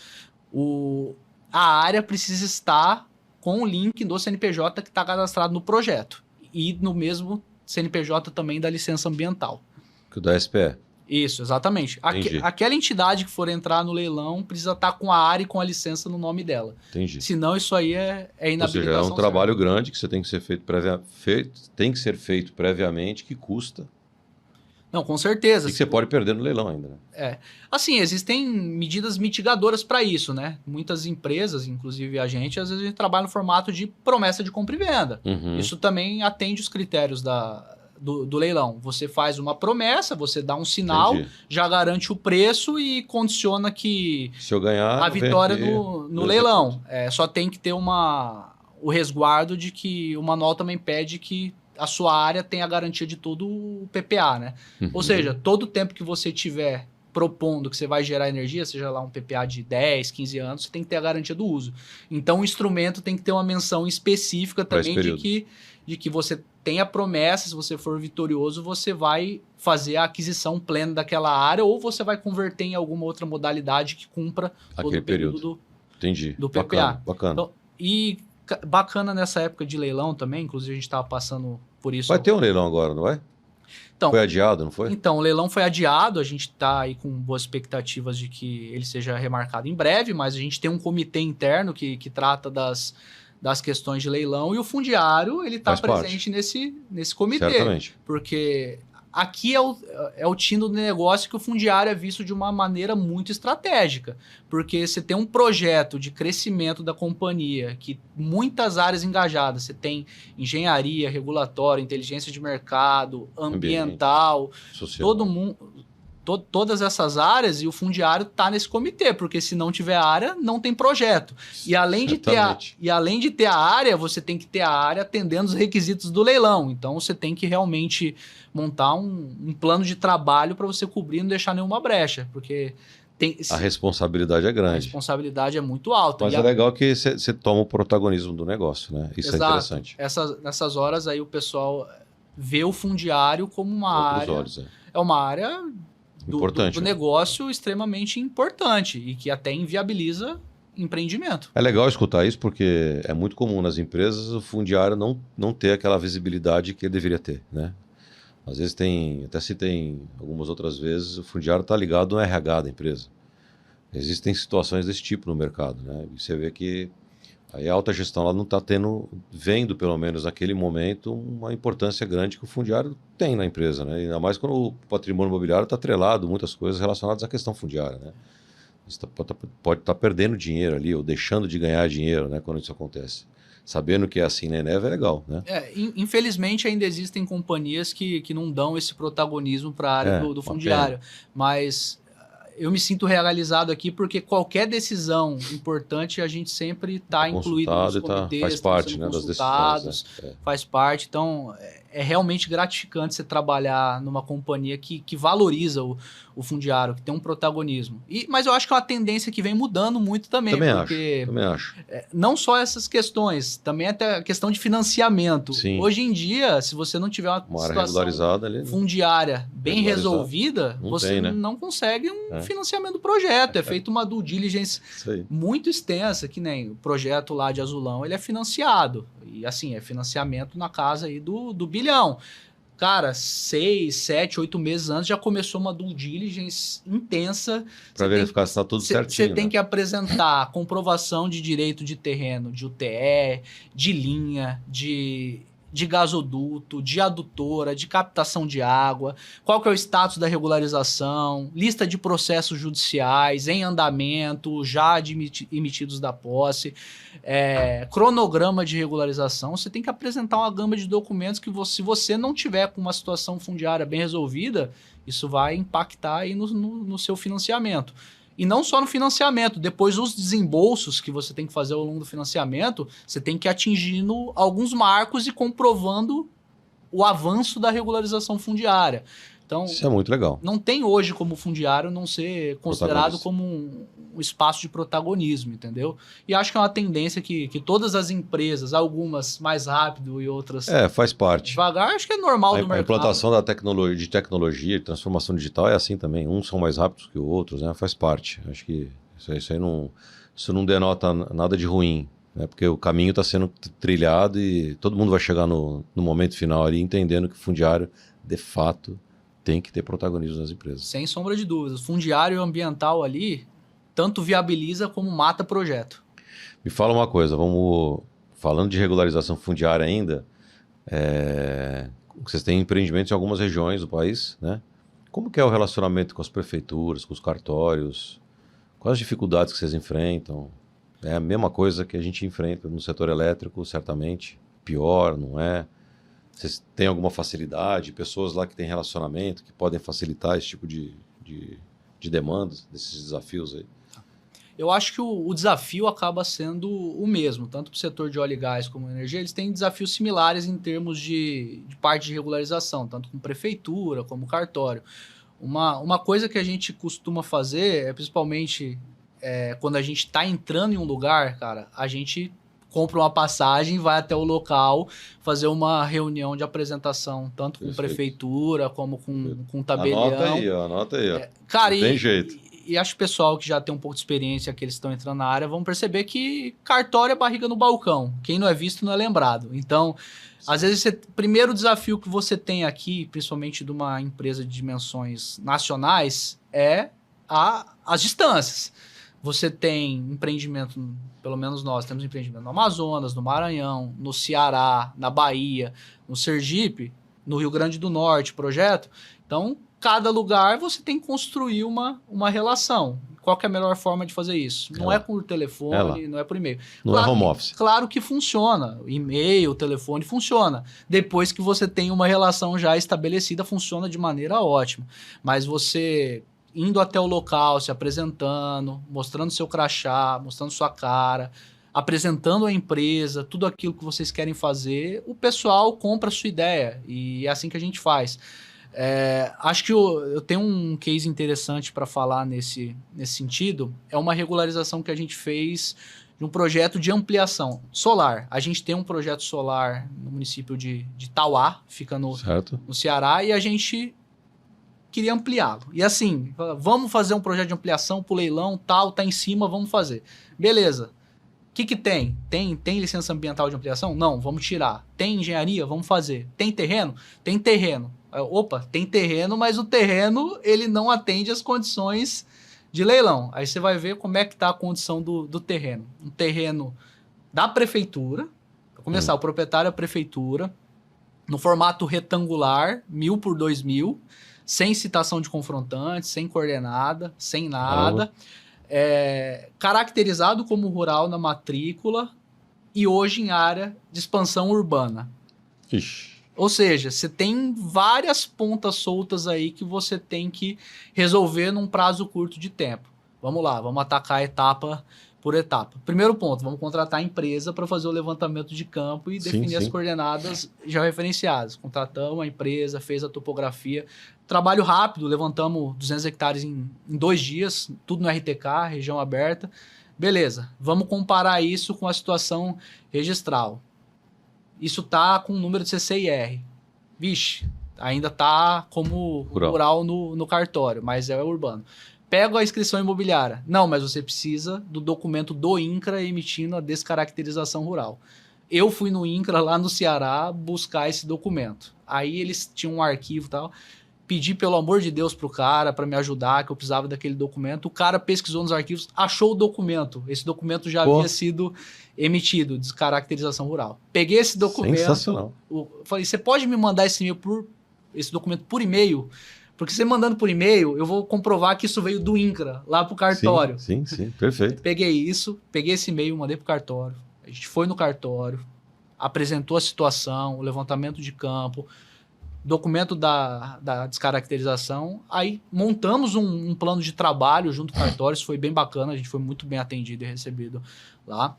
A área precisa estar com o link do CNPJ que está cadastrado no projeto. E no mesmo CNPJ também da licença ambiental. Que o da SPE. Isso, exatamente. Aquela entidade que for entrar no leilão precisa estar com a área e com a licença no nome dela. Entendi. Senão isso aí é inabilitação. Ou seja, é um trabalho grande que você tem que ser tem que ser feito previamente, que custa. Não, com certeza. E que você pode perder no leilão ainda, né? Assim, existem medidas mitigadoras para isso, né? Muitas empresas, inclusive a gente, às vezes a gente trabalha no formato de promessa de compra e venda. Isso também atende os critérios do leilão. Você faz uma promessa, você dá um sinal, já garante o preço e condiciona que se eu ganhar, a vitória no leilão. Só tem que ter o resguardo de que o manual também pede que a sua área tem a garantia de todo o PPA, né? Ou seja, todo o tempo que você tiver propondo que você vai gerar energia, seja lá um PPA de 10, 15 anos, você tem que ter a garantia do uso. Então o instrumento tem que ter uma menção específica também de que você tem a promessa, se você for vitorioso, você vai fazer a aquisição plena daquela área ou você vai converter em alguma outra modalidade que cumpra todo o período do PPA. Bacana. Então, e bacana nessa época de leilão também, inclusive a gente estava passando por isso. Vai ter um leilão agora, não vai? Então, foi adiado, não foi? Então, o leilão foi adiado, a gente está aí com boas expectativas de que ele seja remarcado em breve, mas a gente tem um comitê interno que trata das questões de leilão e o fundiário ele está presente nesse comitê. Certamente. Porque aqui é o tino do negócio que o fundiário é visto de uma maneira muito estratégica, porque você tem um projeto de crescimento da companhia, que muitas áreas engajadas, você tem engenharia, regulatória, inteligência de mercado, ambiental, social. Todo mundo... Todas essas áreas e o fundiário está nesse comitê, porque se não tiver área, não tem projeto. E além de ter a área, você tem que ter a área atendendo os requisitos do leilão. Então você tem que realmente montar um plano de trabalho para você cobrir e não deixar nenhuma brecha, porque a responsabilidade é grande. A responsabilidade é muito alta. Mas é legal que você toma o protagonismo do negócio, né? Isso é interessante. Nessas horas aí o pessoal vê o fundiário como uma área... olhos, é uma área... Importante, do negócio extremamente importante e que até inviabiliza empreendimento. É legal escutar isso porque é muito comum nas empresas o fundiário não ter aquela visibilidade que ele deveria ter, né? Às vezes tem algumas outras vezes o fundiário está ligado no RH da empresa. Existem situações desse tipo no mercado, né? E você vê que aí a alta gestão ela não está vendo pelo menos naquele momento uma importância grande que o fundiário tem na empresa, né? Ainda mais quando o patrimônio imobiliário está atrelado muitas coisas relacionadas à questão fundiária, né? Você pode estar perdendo dinheiro ali ou deixando de ganhar dinheiro, né? Quando isso acontece. sabendo que é assim na Eneva é legal, né? Infelizmente ainda existem companhias que não dão esse protagonismo para a área do fundiário, mas eu me sinto realizado aqui porque qualquer decisão importante a gente sempre está incluído nos comitês, faz parte, né, das decisões, faz parte. Então é realmente gratificante você trabalhar numa companhia que valoriza o fundiário, que tem um protagonismo. Mas eu acho que é uma tendência que vem mudando muito também. Também acho. Não só essas questões, também até a questão de financiamento. Sim. Hoje em dia, se você não tiver uma área regularizada ali, fundiária bem resolvida, você não consegue financiamento do projeto. É feita uma due diligence muito extensa, que nem o projeto lá de Azulão, ele é financiado. E assim, é financiamento na casa aí do bilhão. Cara, 6, 7, 8 meses antes já começou uma due diligence intensa. Para verificar se está tudo certinho. Você tem que apresentar comprovação de direito de terreno, de UTE, de linha, de gasoduto, de adutora, de captação de água, qual que é o status da regularização, lista de processos judiciais em andamento, já emitidos da posse, cronograma de regularização. Você tem que apresentar uma gama de documentos que se você não tiver com uma situação fundiária bem resolvida, isso vai impactar aí no seu financiamento. E não só no financiamento, depois os desembolsos que você tem que fazer ao longo do financiamento, você tem que ir atingindo alguns marcos e comprovando o avanço da regularização fundiária. Então, isso é muito legal. Não tem hoje como fundiário não ser considerado como um espaço de protagonismo, entendeu? E acho que é uma tendência que todas as empresas, algumas mais rápido e outras faz parte. devagar, acho que é normal do mercado. A implantação da tecnologia, transformação digital é assim também. Uns são mais rápidos que outros, né? Faz parte. Acho que isso aí não denota nada de ruim, né? Porque o caminho está sendo trilhado e todo mundo vai chegar no momento final ali entendendo que o fundiário, de fato, tem que ter protagonismo nas empresas. Sem sombra de dúvidas. O fundiário ambiental ali tanto viabiliza como mata projeto. Me fala uma coisa, falando de regularização fundiária ainda, vocês têm empreendimentos em algumas regiões do país, né? Como que é o relacionamento com as prefeituras, com os cartórios? Quais as dificuldades que vocês enfrentam? É a mesma coisa que a gente enfrenta no setor elétrico, certamente. Pior, não é? Vocês têm alguma facilidade? Pessoas lá que têm relacionamento, que podem facilitar esse tipo de demandas, desses desafios aí? Eu acho que o desafio acaba sendo o mesmo, tanto para o setor de óleo e gás como energia, eles têm desafios similares em termos de parte de regularização, tanto com prefeitura como cartório. Uma coisa que a gente costuma fazer é, principalmente quando a gente está entrando em um lugar, cara, a gente compra uma passagem, vai até o local, fazer uma reunião de apresentação, tanto com prefeitura como com tabelião. Anota aí, ó. Cara, não tem jeito. E acho que o pessoal que já tem um pouco de experiência, que eles estão entrando na área, vão perceber que cartório é barriga no balcão. Quem não é visto não é lembrado. Então, às vezes, primeiro desafio que você tem aqui, principalmente de uma empresa de dimensões nacionais, é as distâncias. Você tem empreendimento, pelo menos nós temos empreendimento no Amazonas, no Maranhão, no Ceará, na Bahia, no Sergipe, no Rio Grande do Norte, projeto. Então, cada lugar você tem que construir uma relação. Qual que é a melhor forma de fazer isso? Não é por telefone, não é por e-mail. Não é home office. Claro que funciona. E-mail, telefone, funciona. Depois que você tem uma relação já estabelecida, funciona de maneira ótima. Mas você indo até o local, se apresentando, mostrando seu crachá, mostrando sua cara, apresentando a empresa, tudo aquilo que vocês querem fazer, o pessoal compra a sua ideia. E é assim que a gente faz. Acho que eu tenho um case interessante para falar nesse sentido. É uma regularização que a gente fez de um projeto de ampliação solar. A gente tem um projeto solar no município de Tauá, fica no Ceará, e a gente queria ampliá-lo. E assim, vamos fazer um projeto de ampliação pro leilão, tal, tá em cima, vamos fazer. Beleza. O que tem? Tem licença ambiental de ampliação? Não, vamos tirar. Tem engenharia? Vamos fazer. Tem terreno? Tem terreno. Opa, tem terreno, mas o terreno ele não atende às condições de leilão. Aí você vai ver como é que está a condição do terreno. Um terreno da prefeitura, para começar, o proprietário é a prefeitura, no formato retangular, 1.000 por 2.000, sem citação de confrontantes, sem coordenada, sem nada, caracterizado como rural na matrícula e hoje em área de expansão urbana. Ixi. Ou seja, você tem várias pontas soltas aí que você tem que resolver num prazo curto de tempo. Vamos lá, vamos atacar etapa por etapa. Primeiro ponto, vamos contratar a empresa para fazer o levantamento de campo e definir as coordenadas já referenciadas. Contratamos a empresa, fez a topografia. Trabalho rápido, levantamos 200 hectares em 2 dias, tudo no RTK, região aberta. Beleza, vamos comparar isso com a situação registral. Isso tá com o número de CCIR. Vixe, ainda tá como rural no cartório, mas é urbano. Pego a inscrição imobiliária. Não, mas você precisa do documento do INCRA emitindo a descaracterização rural. Eu fui no INCRA lá no Ceará buscar esse documento. Aí eles tinham um arquivo e tal. Pedi, pelo amor de Deus, pro cara para me ajudar, que eu precisava daquele documento. O cara pesquisou nos arquivos, achou o documento. Esse documento já havia sido emitido, descaracterização rural. Peguei esse documento. Sensacional. Falei, você pode me mandar esse documento por e-mail? Porque você mandando por e-mail, eu vou comprovar que isso veio do INCRA, lá pro cartório. Sim, perfeito. Peguei esse e-mail, mandei pro cartório. A gente foi no cartório, apresentou a situação, o levantamento de campo, documento da descaracterização, aí montamos um plano de trabalho junto com o cartório, isso foi bem bacana, a gente foi muito bem atendido e recebido lá.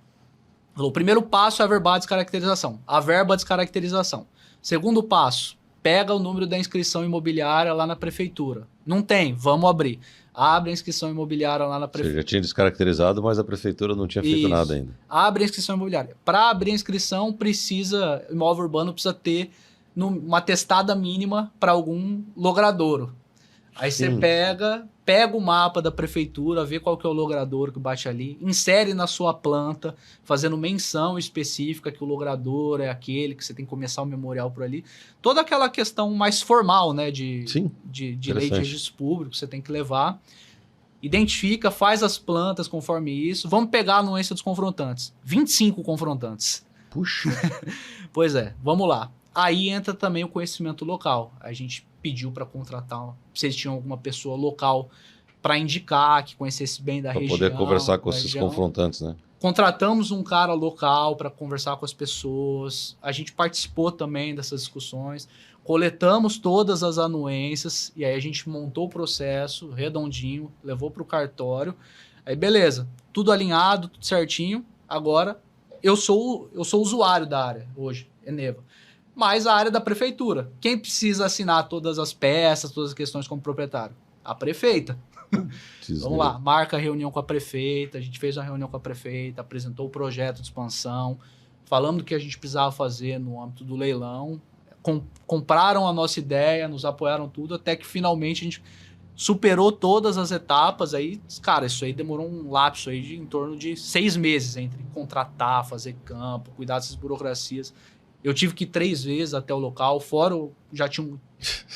O primeiro passo é averbar a descaracterização, averba a descaracterização. Segundo passo, pega o número da inscrição imobiliária lá na prefeitura. Não tem, vamos abrir. Abre a inscrição imobiliária lá na prefeitura. Você já tinha descaracterizado, mas a prefeitura não tinha feito nada ainda. Abre a inscrição imobiliária. Para abrir a inscrição, imóvel urbano precisa ter uma testada mínima para algum logradouro. Aí você pega o mapa da prefeitura, vê qual que é o logradouro que bate ali, insere na sua planta, fazendo menção específica que o logradouro é aquele, que você tem que começar o memorial por ali. Toda aquela questão mais formal, né, de lei de registro público, você tem que levar. Identifica, faz as plantas conforme isso. Vamos pegar a anuência dos confrontantes. 25 confrontantes. Puxa! Pois é, vamos lá. Aí entra também o conhecimento local. A gente pediu para contratar, se eles tinham alguma pessoa local para indicar, que conhecesse bem da região. Para poder conversar com esses confrontantes, né? Contratamos um cara local para conversar com as pessoas. A gente participou também dessas discussões. Coletamos todas as anuências e aí a gente montou o processo redondinho, levou para o cartório. Aí beleza, tudo alinhado, tudo certinho. Agora eu sou usuário da área hoje, Eneva. Mas a área da prefeitura. Quem precisa assinar todas as peças, todas as questões como proprietário? A prefeita. Vamos lá, marca a reunião com a prefeita, a gente fez uma reunião com a prefeita, apresentou o projeto de expansão, falamos do que a gente precisava fazer no âmbito do leilão, compraram a nossa ideia, nos apoiaram tudo, até que finalmente a gente superou todas as etapas. Aí, cara, isso aí demorou um lapso aí de em torno de 6 meses entre contratar, fazer campo, cuidar dessas burocracias. Eu tive que ir 3 vezes até o local, fora já tinha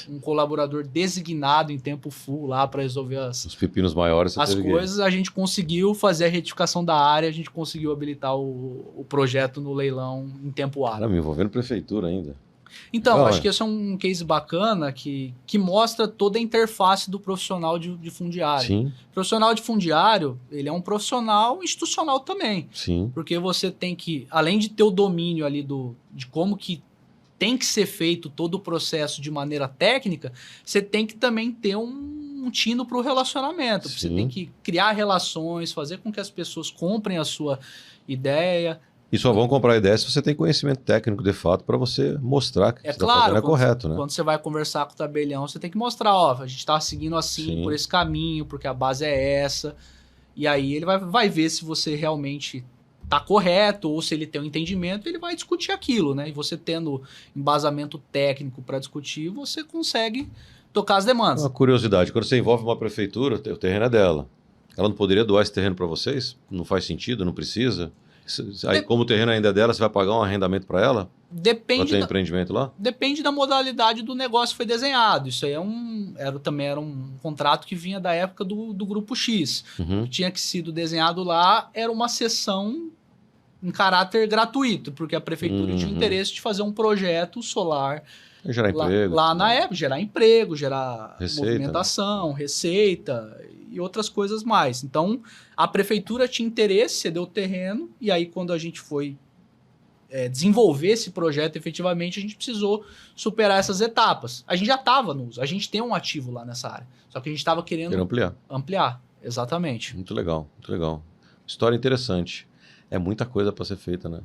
um colaborador designado em tempo full lá para resolver os pepinos maiores. As coisas. A gente conseguiu fazer a retificação da área, a gente conseguiu habilitar o projeto no leilão em tempo hábil. Me envolvendo prefeitura ainda. Então, acho que esse é um case bacana que mostra toda a interface do profissional de fundiário. Sim. O profissional de fundiário, ele é um profissional institucional também. Sim. Porque você tem que, além de ter o domínio ali de como que tem que ser feito todo o processo de maneira técnica, você tem que também ter um tino para o relacionamento. Você tem que criar relações, fazer com que as pessoas comprem a sua ideia. E só vão comprar ideia se você tem conhecimento técnico de fato para você mostrar que você está fazendo correto, né? Quando você vai conversar com o tabelião, você tem que mostrar, a gente está seguindo assim, por esse caminho, porque a base é essa. E aí ele vai ver se você realmente está correto ou se ele tem um entendimento, ele vai discutir aquilo, né? E você tendo embasamento técnico para discutir, você consegue tocar as demandas. Uma curiosidade, quando você envolve uma prefeitura, o terreno é dela. Ela não poderia doar esse terreno para vocês? Não faz sentido, não precisa? Aí, como o terreno ainda é dela, você vai pagar um arrendamento para ela? Depende. Para ter empreendimento lá? Depende da modalidade do negócio que foi desenhado. Isso aí também era um contrato que vinha da época do Grupo X. Uhum. Tinha que sido desenhado lá, era uma sessão em caráter gratuito, porque a prefeitura tinha interesse de fazer um projeto solar. Gerar emprego. Lá na época, gerar emprego, gerar receita, movimentação, receita e outras coisas mais. Então, a prefeitura tinha interesse, cedeu o terreno, e aí quando a gente foi desenvolver esse projeto efetivamente, a gente precisou superar essas etapas. A gente já estava no uso, a gente tem um ativo lá nessa área, só que a gente estava querendo ampliar. Exatamente. Muito legal, muito legal. História interessante. É muita coisa para ser feita, né?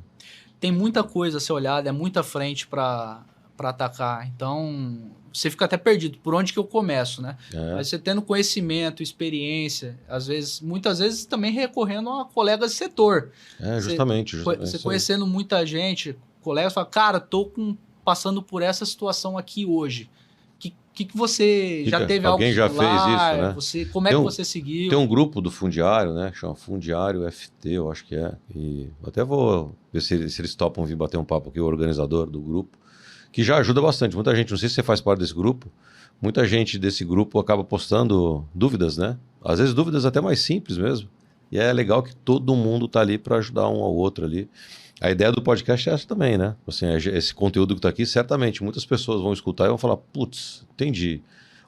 Tem muita coisa a ser olhada, é muita frente para atacar. Então, você fica até perdido. Por onde que eu começo, né? Mas você tendo conhecimento, experiência, muitas vezes também recorrendo a colegas de setor. Justamente. Você conhecendo muita gente, colegas, fala, cara, passando por essa situação aqui hoje. Que você já teve algo alguém já fez isso, né? Como é que você seguiu? Tem um grupo do fundiário, né? Chama Fundiário FT, eu acho que é. E até vou ver se eles topam vir bater um papo aqui, o organizador do grupo, que já ajuda bastante. Muita gente, não sei se você faz parte desse grupo, muita gente desse grupo acaba postando dúvidas, né? Às vezes dúvidas até mais simples mesmo. E é legal que todo mundo tá ali para ajudar um ao outro ali. A ideia do podcast é essa também, né? Assim, esse conteúdo que tá aqui, certamente muitas pessoas vão escutar e vão falar, putz, entendi.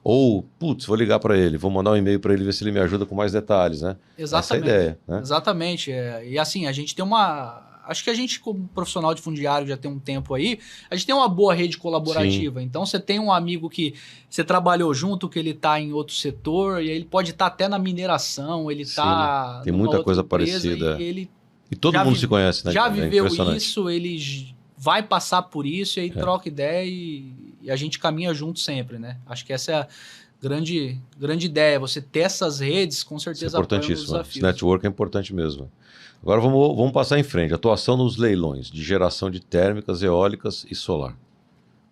Ou, putz, vou ligar para ele, vou mandar um e-mail para ele ver se ele me ajuda com mais detalhes, né? Exatamente. Essa é a ideia, né? Exatamente. E assim, a gente tem acho que a gente, como profissional de fundiário, já tem um tempo aí, a gente tem uma boa rede colaborativa. Sim. Então, você tem um amigo que você trabalhou junto, que ele está em outro setor, e ele pode estar até na mineração, ele está... Tem muita coisa parecida. E todo mundo se conhece, né? Já viveu isso, ele vai passar por isso, e aí troca ideia e a gente caminha junto sempre, né? Acho que essa é a grande ideia. Você ter essas redes, com certeza, apoia nos desafios. Esse network é importante mesmo. Agora vamos passar em frente. Atuação nos leilões de geração de térmicas, eólicas e solar.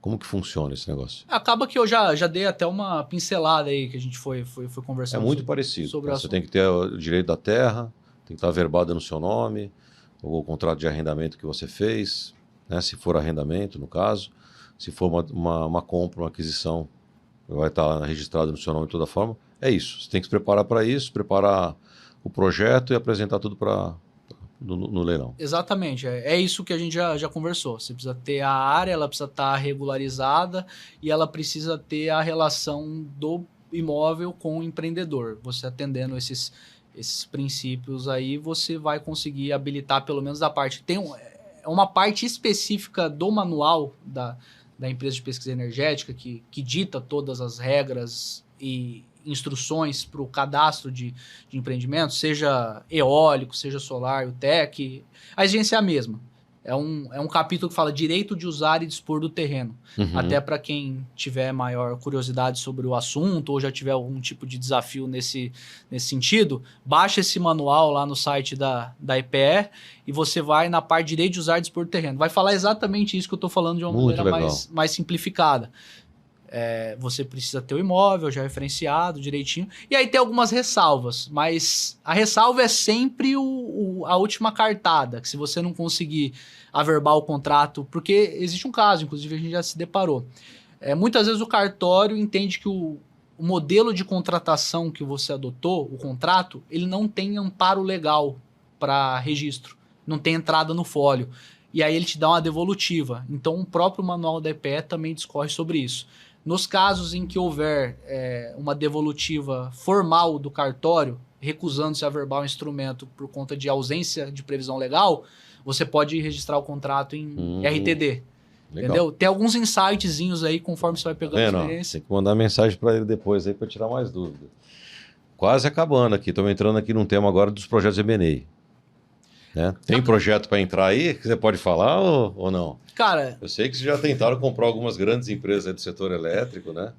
Como que funciona esse negócio? Acaba que eu já dei até uma pincelada aí que a gente foi conversando. É muito parecido. Você tem que ter o direito da terra, tem que estar verbada no seu nome, o contrato de arrendamento que você fez, né? Se for arrendamento, no caso. Se for uma compra, uma aquisição, vai estar registrado no seu nome de toda forma. É isso. Você tem que se preparar para isso, preparar o projeto e apresentar tudo no leilão. Exatamente, é isso que a gente já conversou. Você precisa ter a área, ela precisa estar regularizada e ela precisa ter a relação do imóvel com o empreendedor. Você atendendo esses princípios aí, você vai conseguir habilitar pelo menos a parte. Tem uma parte específica do manual da empresa de pesquisa energética que dita todas as regras e instruções para o cadastro de empreendimento, seja eólico, seja solar, o TEC, a exigência é a mesma. É um capítulo que fala direito de usar e dispor do terreno. Uhum. Até para quem tiver maior curiosidade sobre o assunto ou já tiver algum tipo de desafio nesse sentido, baixa esse manual lá no site da EPE e você vai na parte de direito de usar e dispor do terreno. Vai falar exatamente isso que eu estou falando de uma maneira mais simplificada. Você precisa ter o imóvel já referenciado direitinho. E aí tem algumas ressalvas, mas a ressalva é sempre a última cartada, que se você não conseguir averbar o contrato, porque existe um caso, inclusive a gente já se deparou. Muitas vezes o cartório entende que o modelo de contratação que você adotou, o contrato, ele não tem amparo legal para registro, não tem entrada no fólio. E aí ele te dá uma devolutiva. Então o próprio manual da EPE também discorre sobre isso. Nos casos em que houver uma devolutiva formal do cartório, recusando-se a averbar o instrumento por conta de ausência de previsão legal, você pode registrar o contrato em RTD. Legal. Entendeu? Tem alguns insightzinhos aí, conforme você vai pegando a experiência. Tem que mandar mensagem para ele depois aí para tirar mais dúvida. Quase acabando aqui. Estamos entrando aqui num tema agora dos projetos M&A. Né? Tem projeto para entrar aí que você pode falar ou não? Cara, eu sei que vocês já tentaram comprar algumas grandes empresas do setor elétrico, né?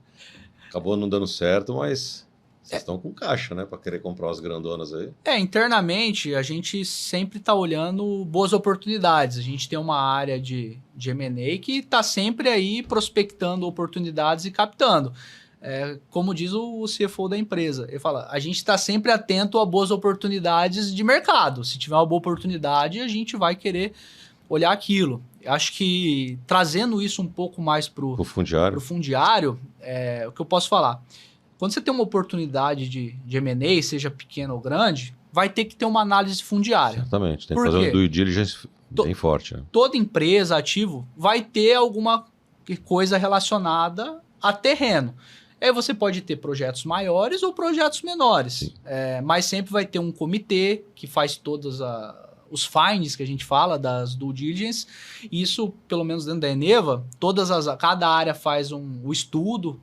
Acabou não dando certo, mas vocês estão com caixa, né? Para querer comprar as grandonas aí. Internamente, a gente sempre está olhando boas oportunidades. A gente tem uma área de M&A que está sempre aí prospectando oportunidades e captando. Como diz o CFO da empresa, ele fala, a gente está sempre atento a boas oportunidades de mercado. Se tiver uma boa oportunidade, a gente vai querer olhar aquilo. Acho que trazendo isso um pouco mais para o fundiário, o que eu posso falar. Quando você tem uma oportunidade de M&A, seja pequena ou grande, vai ter que ter uma análise fundiária. Certamente, tem que fazer um due diligence bem forte. Né? Toda empresa, ativo, vai ter alguma coisa relacionada a terreno. Aí você pode ter projetos maiores ou projetos menores, mas sempre vai ter um comitê que faz todos os findings que a gente fala das due diligence. Isso, pelo menos dentro da Eneva, cada área faz o estudo.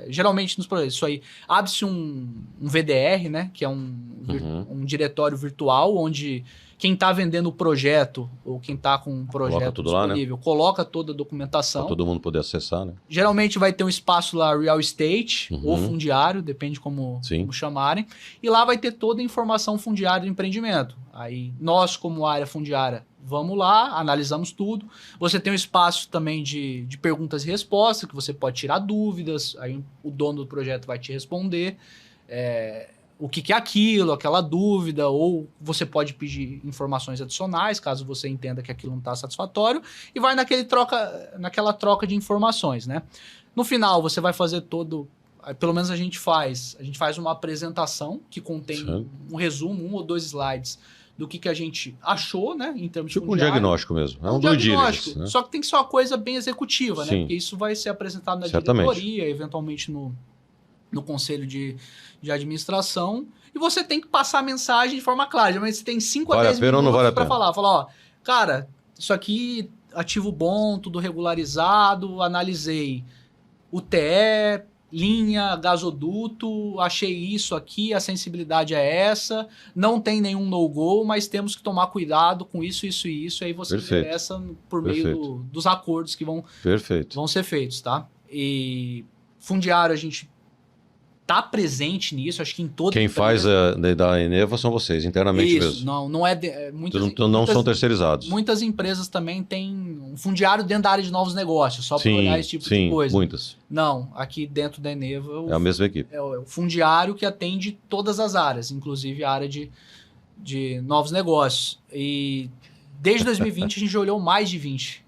Geralmente nos projetos, isso aí, abre-se um VDR, né, que é um diretório virtual, onde quem está vendendo o projeto, ou quem está com um projeto disponível, lá, né? Coloca toda a documentação. Para todo mundo poder acessar, né? Geralmente vai ter um espaço lá, real estate, ou fundiário, depende como chamarem, e lá vai ter toda a informação fundiária do empreendimento. Aí nós, como área fundiária, vamos lá, analisamos tudo. Você tem um espaço também de perguntas e respostas, que você pode tirar dúvidas, aí o dono do projeto vai te responder o que é aquilo, aquela dúvida, ou você pode pedir informações adicionais, caso você entenda que aquilo não está satisfatório, e vai naquela troca de informações, né? No final, você vai fazer pelo menos a gente faz uma apresentação que contém um resumo, 1 ou 2 slides, do que a gente achou, né, em termos de tipo um diagnóstico mesmo. É um diagnóstico, né? Só que tem que ser uma coisa bem executiva, né? Porque isso vai ser apresentado na diretoria, eventualmente no conselho de administração, e você tem que passar a mensagem de forma clara. Mas você tem 5 a 10 minutos para falar. Ó, cara, isso aqui, ativo bom, tudo regularizado, analisei o TE, linha, gasoduto, achei isso aqui, a sensibilidade é essa, não tem nenhum no-go, mas temos que tomar cuidado com isso, isso e isso, aí você interessa por meio dos acordos que vão ser feitos, tá? E fundiário, a gente tá presente nisso, acho que em toda Quem faz da Eneva são vocês, internamente mesmo. Não é... não são terceirizados. Muitas empresas também têm um fundiário dentro da área de novos negócios, só para olhar esse tipo de coisa. Muitas. Não, aqui dentro da Eneva... É a mesma equipe. É o fundiário que atende todas as áreas, inclusive a área de novos negócios. E desde 2020 a gente olhou mais de 20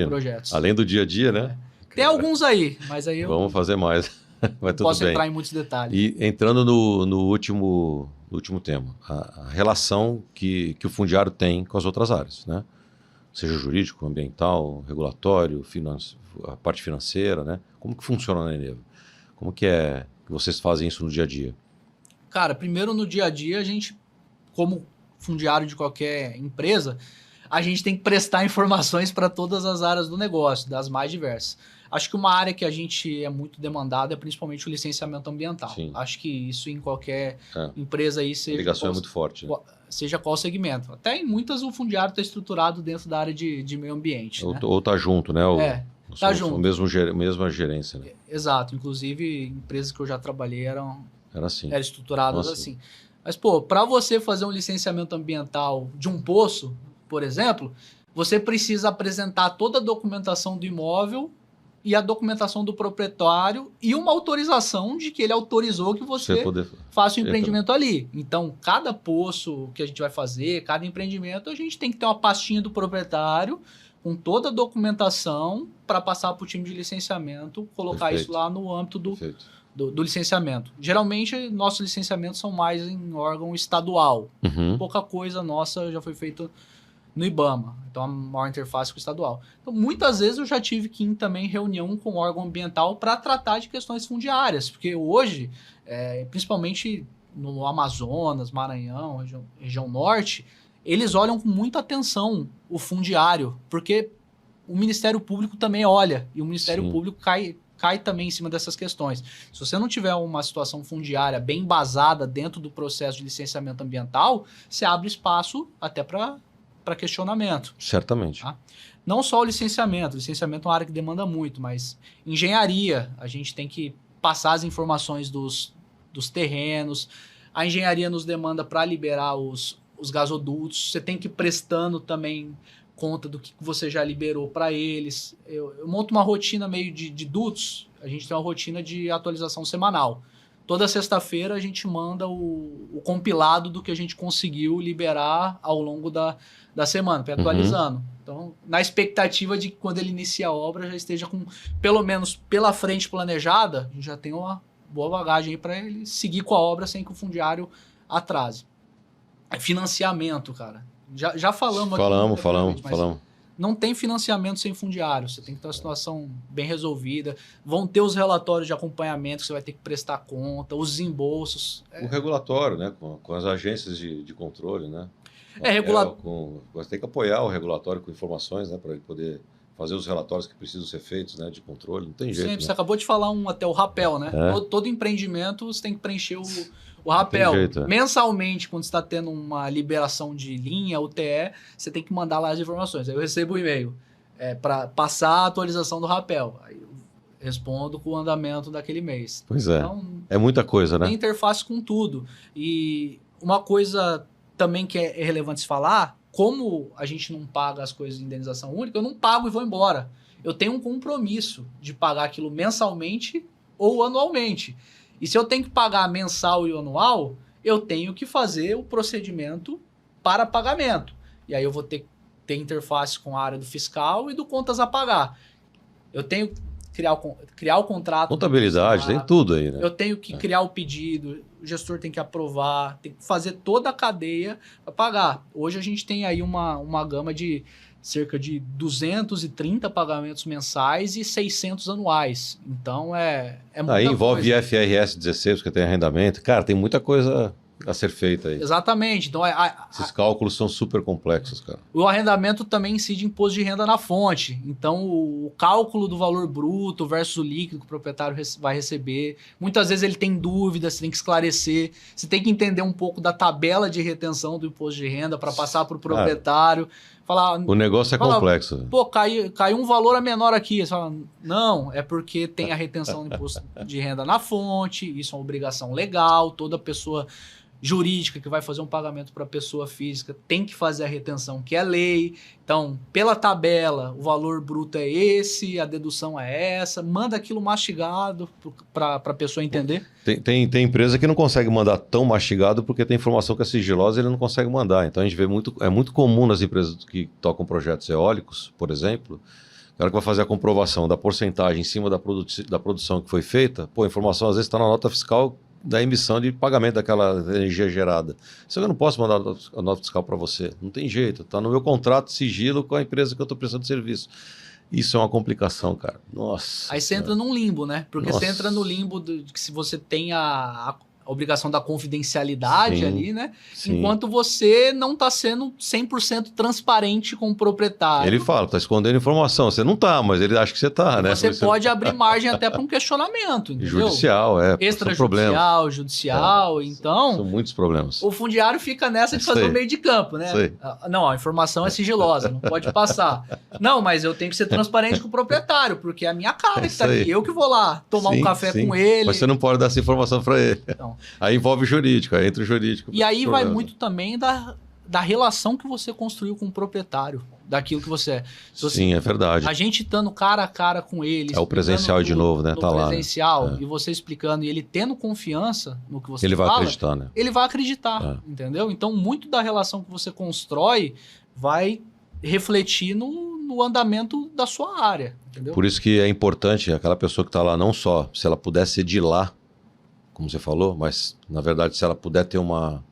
projetos. Além do dia a dia, né? Tem alguns aí, mas aí Vamos fazer mais. Mas tudo posso bem. entrar em muitos detalhes. E entrando no último tema, a relação que o fundiário tem com as outras áreas, né? Seja jurídico, ambiental, regulatório, a parte financeira, né? Como que funciona na Eneva? Como que vocês fazem isso no dia a dia? Cara, primeiro no dia a dia, a gente, como fundiário de qualquer empresa, a gente tem que prestar informações para todas as áreas do negócio, das mais diversas. Acho que uma área que a gente é muito demandado é principalmente o licenciamento ambiental. Sim. Acho que isso em qualquer empresa aí, a ligação é muito forte. Né? Seja qual segmento. Até em muitas o fundiário está estruturado dentro da área de meio ambiente. Ou tá junto, né? Tá junto. Mesma gerência. Né? Exato. Inclusive, empresas que eu já trabalhei eram estruturadas assim. Mas, para você fazer um licenciamento ambiental de um poço, por exemplo, você precisa apresentar toda a documentação do imóvel e a documentação do proprietário e uma autorização de que ele autorizou que você faça o empreendimento ali. Então, cada poço que a gente vai fazer, cada empreendimento, a gente tem que ter uma pastinha do proprietário com toda a documentação para passar para o time de licenciamento, colocar isso lá no âmbito do licenciamento. Geralmente, nossos licenciamentos são mais em órgão estadual. Pouca coisa nossa já foi feita no IBAMA, então a maior interface com o estadual. Então, muitas vezes eu já tive que ir também em reunião com o órgão ambiental para tratar de questões fundiárias, porque hoje, principalmente no Amazonas, Maranhão, região norte, eles olham com muita atenção o fundiário, porque o Ministério Público também olha, e o Ministério Público cai também em cima dessas questões. Se você não tiver uma situação fundiária bem embasada dentro do processo de licenciamento ambiental, você abre espaço até para questionamento. Certamente. Tá? Não só o licenciamento é uma área que demanda muito, mas engenharia, a gente tem que passar as informações dos terrenos, a engenharia nos demanda para liberar os gasodutos, você tem que ir prestando também conta do que você já liberou para eles. Eu monto uma rotina meio de dutos, a gente tem uma rotina de atualização semanal. Toda sexta-feira a gente manda o compilado do que a gente conseguiu liberar ao longo da semana, para atualizando. Então, na expectativa de que quando ele inicia a obra já esteja com, pelo menos pela frente planejada, a gente já tem uma boa bagagem aí para ele seguir com a obra sem que o fundiário atrase. Financiamento, cara. Já falamos aqui. Falamos. Não tem financiamento sem fundiário. Você tem que ter uma situação bem resolvida. Vão ter os relatórios de acompanhamento que você vai ter que prestar conta, os desembolsos. O regulatório, né? Com as agências de controle, né? Você tem que apoiar o regulatório com informações, né, para ele poder fazer os relatórios que precisam ser feitos, né, de controle. Não tem jeito. Sempre, você acabou de falar até o rapel, né? Todo empreendimento você tem que preencher o rapel. Jeito, mensalmente, quando você está tendo uma liberação de linha, UTE, você tem que mandar lá as informações. Aí eu recebo o e-mail para passar a atualização do rapel. Aí eu respondo com o andamento daquele mês. Pois é. Então, é muita coisa, né? Tem interface com tudo. E uma coisa também que é relevante se falar, como a gente não paga as coisas de indenização única, eu não pago e vou embora. Eu tenho um compromisso de pagar aquilo mensalmente ou anualmente. E se eu tenho que pagar mensal e anual, eu tenho que fazer o procedimento para pagamento. E aí eu vou ter interface com a área do fiscal e do contas a pagar. Eu tenho que criar o contrato. Contabilidade, tem tudo aí, né? Eu tenho que criar o pedido, o gestor tem que aprovar, tem que fazer toda a cadeia para pagar. Hoje a gente tem aí uma gama de cerca de 230 pagamentos mensais e 600 anuais. Então é muita Aí envolve coisa. IFRS 16, porque tem arrendamento. Cara, tem muita coisa a ser feita aí. Exatamente. Então esses cálculos são super complexos, cara. O arrendamento também incide imposto de renda na fonte. Então, o cálculo do valor bruto versus o líquido que o proprietário vai receber. Muitas vezes ele tem dúvidas, você tem que esclarecer. Você tem que entender um pouco da tabela de retenção do imposto de renda para passar para o proprietário. Falar, o negócio é complexo. Pô, caiu um valor a menor aqui. Você fala, não, é porque tem a retenção do imposto de renda na fonte. Isso é uma obrigação legal. Toda pessoa jurídica que vai fazer um pagamento para pessoa física tem que fazer a retenção, que é lei. Então, pela tabela, o valor bruto é esse, a dedução é essa, manda aquilo mastigado para a pessoa entender. Tem empresa que não consegue mandar tão mastigado porque tem informação que é sigilosa e ele não consegue mandar. Então, a gente vê é muito comum nas empresas que tocam projetos eólicos, por exemplo, o cara que vai fazer a comprovação da porcentagem em cima da produção que foi feita, a informação às vezes está na nota fiscal da emissão de pagamento daquela energia gerada. Isso eu não posso mandar a nota fiscal para você. Não tem jeito. Está no meu contrato de sigilo com a empresa que eu estou prestando serviço. Isso é uma complicação, cara. Nossa. Aí você entra num limbo, né? Porque você entra no limbo de que se você tem a obrigação da confidencialidade ali, né? Sim. Enquanto você não está sendo 100% transparente com o proprietário. Ele fala, está escondendo informação. Você não está, mas ele acha que você está, né? Você pode abrir margem até para um questionamento, entendeu? Judicial, extrajudicial, judicial, então... São muitos problemas. O fundiário fica nessa de fazer o meio de campo, né? Não, a informação é sigilosa, não pode passar. Não, mas eu tenho que ser transparente com o proprietário, porque é a minha cara que está aqui. Eu que vou lá tomar um café com ele. Mas você não pode dar essa informação para ele. Então, aí envolve o jurídico, aí entra o jurídico. E aí vai muito também da relação que você construiu com o proprietário, daquilo que você é. Sim, é verdade. A gente estando cara a cara com ele. É o presencial de novo, né? Tá lá. Presencial, e você explicando, e ele tendo confiança no que você ele fala. Ele vai acreditar, né? Ele vai acreditar, entendeu? Então, muito da relação que você constrói vai refletir no andamento da sua área, entendeu? Por isso que é importante aquela pessoa que está lá, não só se ela pudesse ser de lá, como você falou, mas, na verdade, se ela puder ter uma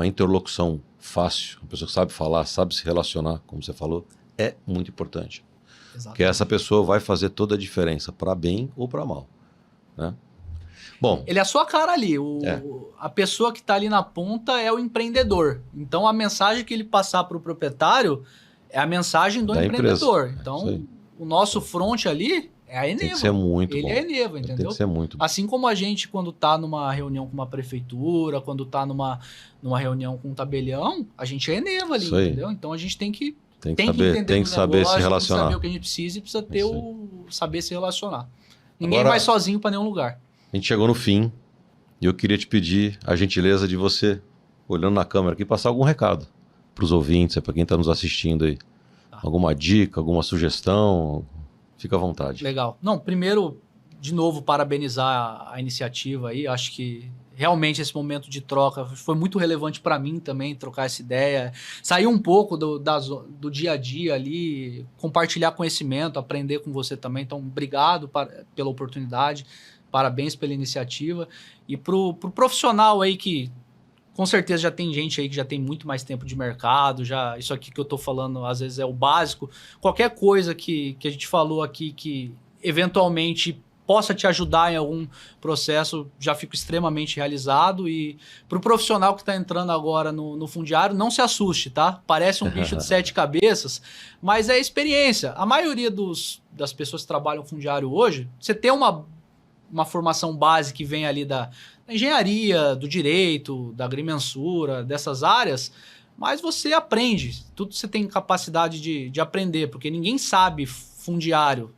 interlocução fácil, uma pessoa que sabe falar, sabe se relacionar, como você falou, é muito importante. Exatamente. Porque essa pessoa vai fazer toda a diferença, para bem ou para mal, né? Bom, ele é a sua cara ali. A pessoa que está ali na ponta é o empreendedor. Então, a mensagem que ele passar para o proprietário é a mensagem do empreendedor. Empresa. Então, o nosso front ali é a Eneva. Tem que ser muito ele bom. é Eneva, entendeu? Tem que ser muito bom. Assim como a gente, quando está numa reunião com uma prefeitura, quando está numa reunião com um tabelião, a gente é Eneva ali, entendeu? Então, a gente tem que entender tem que saber se relacionar. Tem que saber o que a gente precisa e precisa ter saber se relacionar. Ninguém vai sozinho para nenhum lugar. A gente chegou no fim e eu queria te pedir a gentileza de você, olhando na câmera aqui, passar algum recado para os ouvintes, para quem está nos assistindo aí. Alguma dica, alguma sugestão? Fica à vontade. Legal. Não, primeiro, de novo, parabenizar a iniciativa aí. Acho que realmente esse momento de troca foi muito relevante para mim também, trocar essa ideia. Sair um pouco do dia a dia ali, compartilhar conhecimento, aprender com você também. Então, obrigado pela oportunidade, parabéns pela iniciativa. E pro profissional aí que com certeza já tem gente aí que já tem muito mais tempo de mercado, já isso aqui que eu tô falando às vezes é o básico. Qualquer coisa que a gente falou aqui que eventualmente possa te ajudar em algum processo, já fico extremamente realizado. E para o profissional que está entrando agora no fundiário, não se assuste, tá? Parece um bicho de 7 cabeças, mas é experiência. A maioria das pessoas que trabalham fundiário hoje, você tem uma formação base que vem ali da engenharia, do direito, da agrimensura, dessas áreas, mas você aprende, tudo você tem capacidade de aprender, porque ninguém sabe fundiário.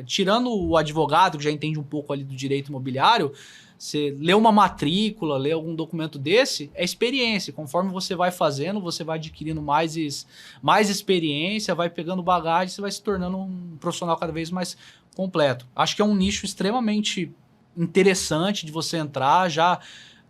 Tirando o advogado, que já entende um pouco ali do direito imobiliário, você lê uma matrícula, lê algum documento desse, é experiência. Conforme você vai fazendo, você vai adquirindo mais experiência, vai pegando bagagem, você vai se tornando um profissional cada vez mais completo. Acho que é um nicho extremamente interessante de você entrar. Já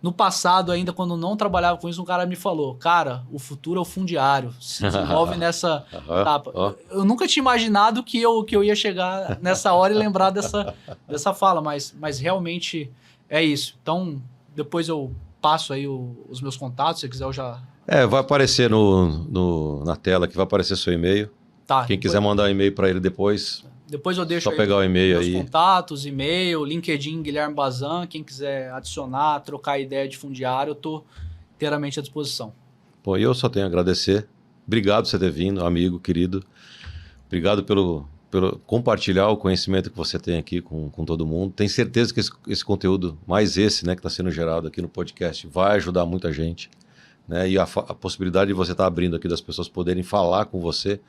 no passado, ainda quando não trabalhava com isso, um cara me falou, cara, o futuro é o fundiário, se desenvolve nessa etapa. Eu nunca tinha imaginado que eu ia chegar nessa hora e lembrar dessa fala, mas realmente é isso. Então, depois eu passo aí os meus contatos, se você quiser eu já... Vai aparecer na tela que vai aparecer seu e-mail. Tá, Quem quiser mandar um e-mail para ele depois... Depois eu deixo só pegar o e-mail meus aí. Contatos, e-mail, LinkedIn, Guilherme Bazan. Quem quiser adicionar, trocar ideia de fundiário, eu estou inteiramente à disposição. Pô, eu só tenho a agradecer. Obrigado por você ter vindo, amigo, querido. Obrigado pelo compartilhar o conhecimento que você tem aqui com todo mundo. Tenho certeza que esse conteúdo, mais esse, né, que está sendo gerado aqui no podcast, vai ajudar muita gente. Né? E a possibilidade de você estar abrindo aqui das pessoas poderem falar com você,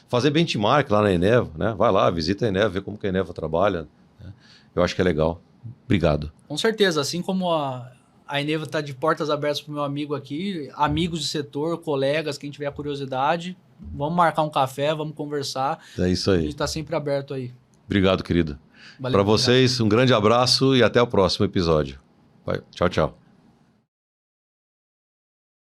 fazer benchmark lá na Eneva, né? Vai lá, visita a Eneva, vê como que a Eneva trabalha. Né? Eu acho que é legal. Obrigado. Com certeza, assim como a Eneva está de portas abertas para o meu amigo aqui, amigos de setor, colegas, quem tiver curiosidade, vamos marcar um café, vamos conversar. É isso aí. A gente está sempre aberto aí. Obrigado, querido. Valeu. Para vocês, um grande abraço e até o próximo episódio. Vai. Tchau, tchau.